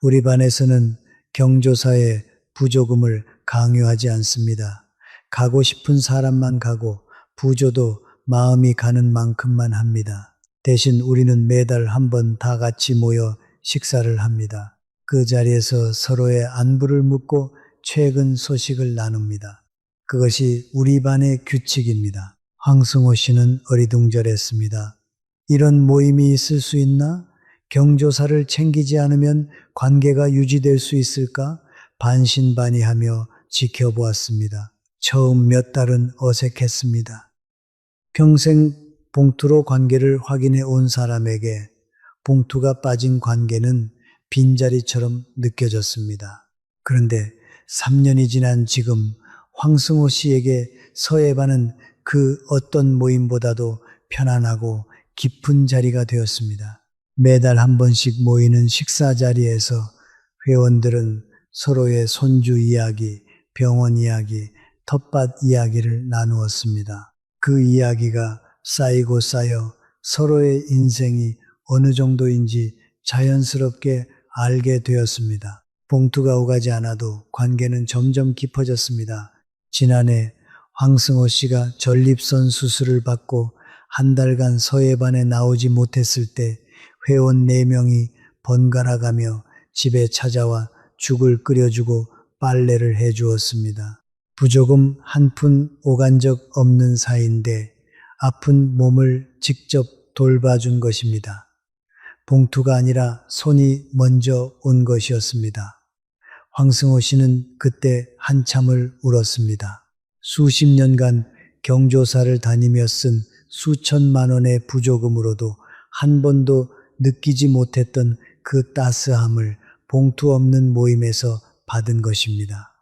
우리 반에서는 경조사에 부조금을 강요하지 않습니다. 가고 싶은 사람만 가고 부조도 마음이 가는 만큼만 합니다. 대신 우리는 매달 한 번 다 같이 모여 식사를 합니다. 그 자리에서 서로의 안부를 묻고 최근 소식을 나눕니다. 그것이 우리 반의 규칙입니다. 황승호 씨는 어리둥절했습니다. 이런 모임이 있을 수 있나? 경조사를 챙기지 않으면 관계가 유지될 수 있을까? 반신반의하며 지켜보았습니다. 처음 몇 달은 어색했습니다. 평생 봉투로 관계를 확인해 온 사람에게 봉투가 빠진 관계는 빈자리처럼 느껴졌습니다. 그런데 3년이 지난 지금 황승호 씨에게 서예반은 그 어떤 모임보다도 편안하고 깊은 자리가 되었습니다. 매달 한 번씩 모이는 식사 자리에서 회원들은 서로의 손주 이야기, 병원 이야기, 텃밭 이야기를 나누었습니다. 그 이야기가 쌓이고 쌓여 서로의 인생이 어느 정도인지 자연스럽게 알게 되었습니다. 봉투가 오가지 않아도 관계는 점점 깊어졌습니다. 지난해 황승호 씨가 전립선 수술을 받고 한 달간 서예반에 나오지 못했을 때 회원 4명이 번갈아 가며 집에 찾아와 죽을 끓여주고 빨래를 해주었습니다. 부조금 한 푼 오간 적 없는 사이인데 아픈 몸을 직접 돌봐준 것입니다. 봉투가 아니라 손이 먼저 온 것이었습니다. 황승호 씨는 그때 한참을 울었습니다. 수십 년간 경조사를 다니며 쓴 수천만 원의 부조금으로도 한 번도 느끼지 못했던 그 따스함을 봉투 없는 모임에서 받은 것입니다.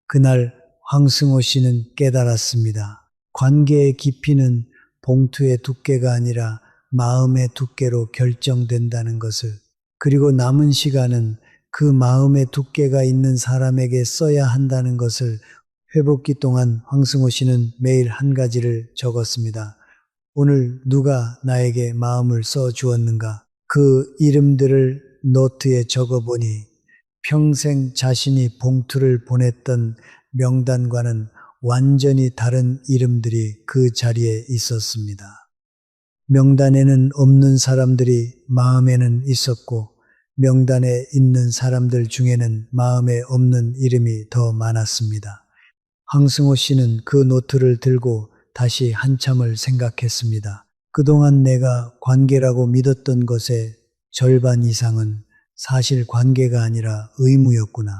그날 황승호 씨는 깨달았습니다. 관계의 깊이는 봉투의 두께가 아니라 마음의 두께로 결정된다는 것을, 그리고 남은 시간은 그 마음의 두께가 있는 사람에게 써야 한다는 것을. 회복기 동안 황승호 씨는 매일 한 가지를 적었습니다. 오늘 누가 나에게 마음을 써 주었는가? 그 이름들을 노트에 적어보니 평생 자신이 봉투를 보냈던 명단과는 완전히 다른 이름들이 그 자리에 있었습니다. 명단에는 없는 사람들이 마음에는 있었고, 명단에 있는 사람들 중에는 마음에 없는 이름이 더 많았습니다. 황승호 씨는 그 노트를 들고 다시 한참을 생각했습니다. 그동안 내가 관계라고 믿었던 것의 절반 이상은 사실 관계가 아니라 의무였구나.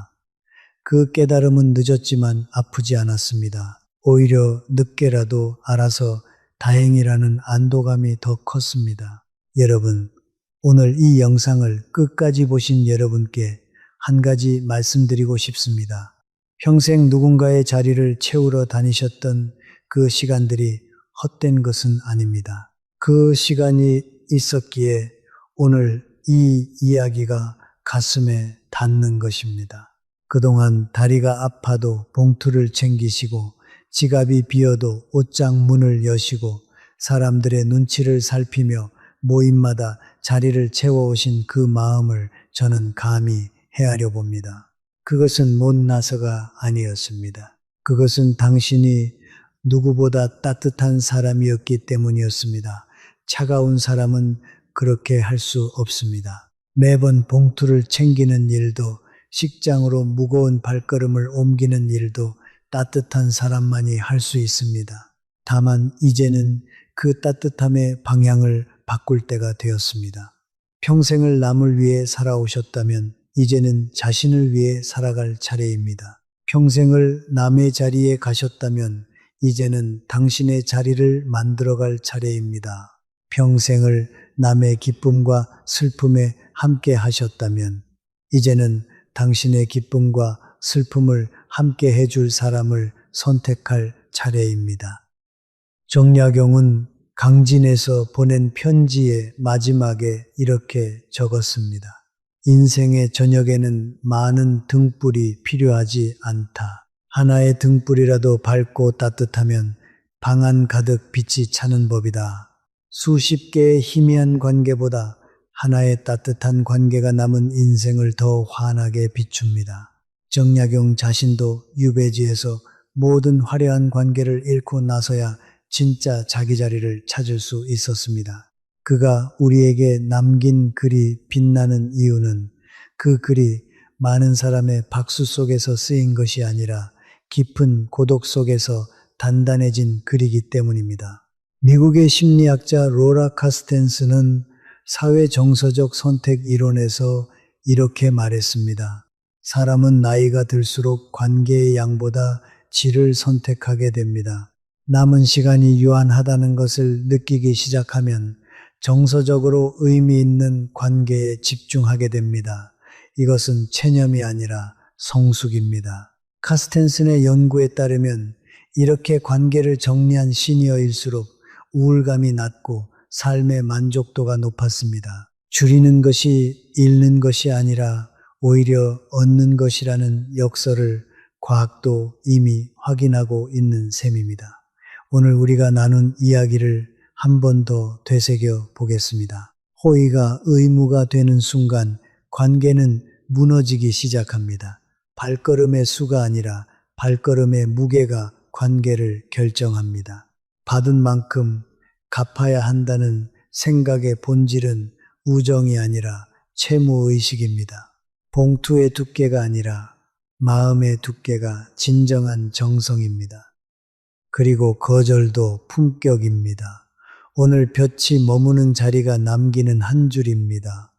그 깨달음은 늦었지만 아프지 않았습니다. 오히려 늦게라도 알아서 다행이라는 안도감이 더 컸습니다. 여러분, 오늘 이 영상을 끝까지 보신 여러분께 한 가지 말씀드리고 싶습니다. 평생 누군가의 자리를 채우러 다니셨던 그 시간들이 헛된 것은 아닙니다. 그 시간이 있었기에 오늘 이 이야기가 가슴에 닿는 것입니다. 그동안 다리가 아파도 봉투를 챙기시고, 지갑이 비어도 옷장 문을 여시고, 사람들의 눈치를 살피며 모임마다 자리를 채워오신 그 마음을 저는 감히 헤아려 봅니다. 그것은 못나서가 아니었습니다. 그것은 당신이 누구보다 따뜻한 사람이었기 때문이었습니다. 차가운 사람은 그렇게 할 수 없습니다. 매번 봉투를 챙기는 일도, 식장으로 무거운 발걸음을 옮기는 일도 따뜻한 사람만이 할 수 있습니다. 다만 이제는 그 따뜻함의 방향을 바꿀 때가 되었습니다. 평생을 남을 위해 살아오셨다면 이제는 자신을 위해 살아갈 차례입니다. 평생을 남의 자리에 가셨다면 이제는 당신의 자리를 만들어갈 차례입니다. 평생을 남의 기쁨과 슬픔에 함께 하셨다면 이제는 당신의 기쁨과 슬픔을 함께 해줄 사람을 선택할 차례입니다. 정약용은 강진에서 보낸 편지의 마지막에 이렇게 적었습니다. 인생의 저녁에는 많은 등불이 필요하지 않다. 하나의 등불이라도 밝고 따뜻하면 방 안 가득 빛이 차는 법이다. 수십 개의 희미한 관계보다 하나의 따뜻한 관계가 남은 인생을 더 환하게 비춥니다. 정약용 자신도 유배지에서 모든 화려한 관계를 잃고 나서야 진짜 자기 자리를 찾을 수 있었습니다. 그가 우리에게 남긴 글이 빛나는 이유는 그 글이 많은 사람의 박수 속에서 쓰인 것이 아니라 깊은 고독 속에서 단단해진 글이기 때문입니다. 미국의 심리학자 로라 카스텐스는 사회 정서적 선택 이론에서 이렇게 말했습니다. 사람은 나이가 들수록 관계의 양보다 질을 선택하게 됩니다. 남은 시간이 유한하다는 것을 느끼기 시작하면 정서적으로 의미 있는 관계에 집중하게 됩니다. 이것은 체념이 아니라 성숙입니다. 카스텐슨의 연구에 따르면 이렇게 관계를 정리한 시니어일수록 우울감이 낮고 삶의 만족도가 높았습니다. 줄이는 것이 잃는 것이 아니라 오히려 얻는 것이라는 역설을 과학도 이미 확인하고 있는 셈입니다. 오늘 우리가 나눈 이야기를 한 번 더 되새겨 보겠습니다. 호의가 의무가 되는 순간 관계는 무너지기 시작합니다. 발걸음의 수가 아니라 발걸음의 무게가 관계를 결정합니다. 받은 만큼 갚아야 한다는 생각의 본질은 우정이 아니라 채무의식입니다. 봉투의 두께가 아니라 마음의 두께가 진정한 정성입니다. 그리고 거절도 품격입니다. 오늘 볕이 머무는 자리가 남기는 한 줄입니다.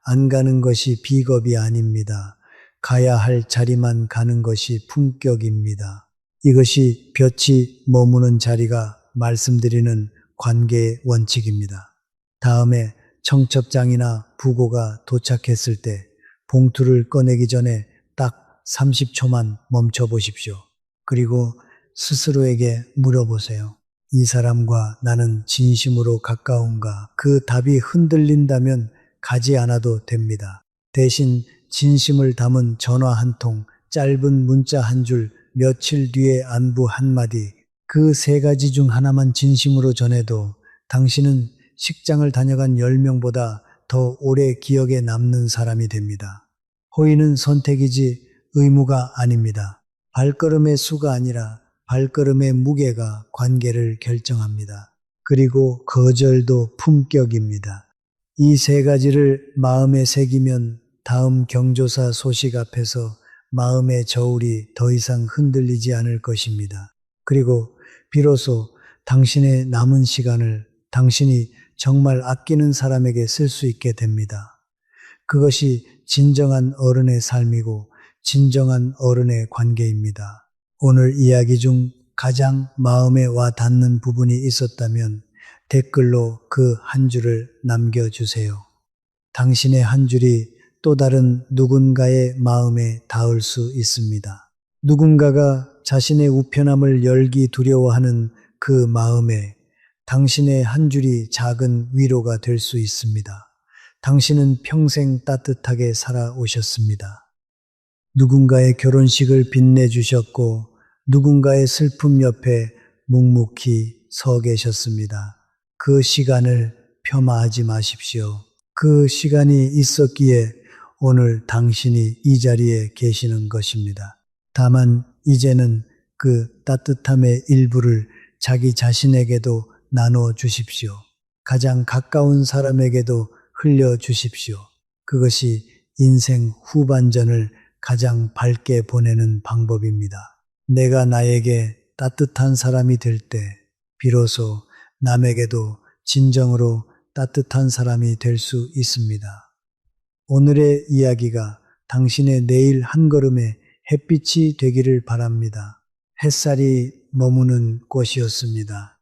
안 가는 것이 비겁이 아닙니다. 가야 할 자리만 가는 것이 품격입니다. 이것이 볕이 머무는 자리가 말씀드리는 관계의 원칙입니다. 다음에 청첩장이나 부고가 도착했을 때 봉투를 꺼내기 전에 딱 30초만 멈춰 보십시오. 그리고 스스로에게 물어보세요. 이 사람과 나는 진심으로 가까운가? 그 답이 흔들린다면 가지 않아도 됩니다. 대신 진심을 담은 전화 한 통, 짧은 문자 한 줄, 며칠 뒤에 안부 한마디, 그 세 가지 중 하나만 진심으로 전해도 당신은 식장을 다녀간 10명보다 더 오래 기억에 남는 사람이 됩니다. 호의는 선택이지 의무가 아닙니다. 발걸음의 수가 아니라 발걸음의 무게가 관계를 결정합니다. 그리고 거절도 품격입니다. 이 세 가지를 마음에 새기면 다음 경조사 소식 앞에서 마음의 저울이 더 이상 흔들리지 않을 것입니다. 그리고 비로소 당신의 남은 시간을 당신이 정말 아끼는 사람에게 쓸 수 있게 됩니다. 그것이 진정한 어른의 삶이고 진정한 어른의 관계입니다. 오늘 이야기 중 가장 마음에 와 닿는 부분이 있었다면 댓글로 그 한 줄을 남겨주세요. 당신의 한 줄이 또 다른 누군가의 마음에 닿을 수 있습니다. 누군가가 자신의 우편함을 열기 두려워하는 그 마음에 당신의 한 줄이 작은 위로가 될 수 있습니다. 당신은 평생 따뜻하게 살아오셨습니다. 누군가의 결혼식을 빛내주셨고 누군가의 슬픔 옆에 묵묵히 서 계셨습니다. 그 시간을 폄하하지 마십시오. 그 시간이 있었기에 오늘 당신이 이 자리에 계시는 것입니다. 다만 이제는 그 따뜻함의 일부를 자기 자신에게도 나눠 주십시오. 가장 가까운 사람에게도 흘려 주십시오. 그것이 인생 후반전을 가장 밝게 보내는 방법입니다. 내가 나에게 따뜻한 사람이 될 때 비로소 남에게도 진정으로 따뜻한 사람이 될 수 있습니다. 오늘의 이야기가 당신의 내일 한 걸음의 햇빛이 되기를 바랍니다. 햇살이 머무는 꽃이었습니다.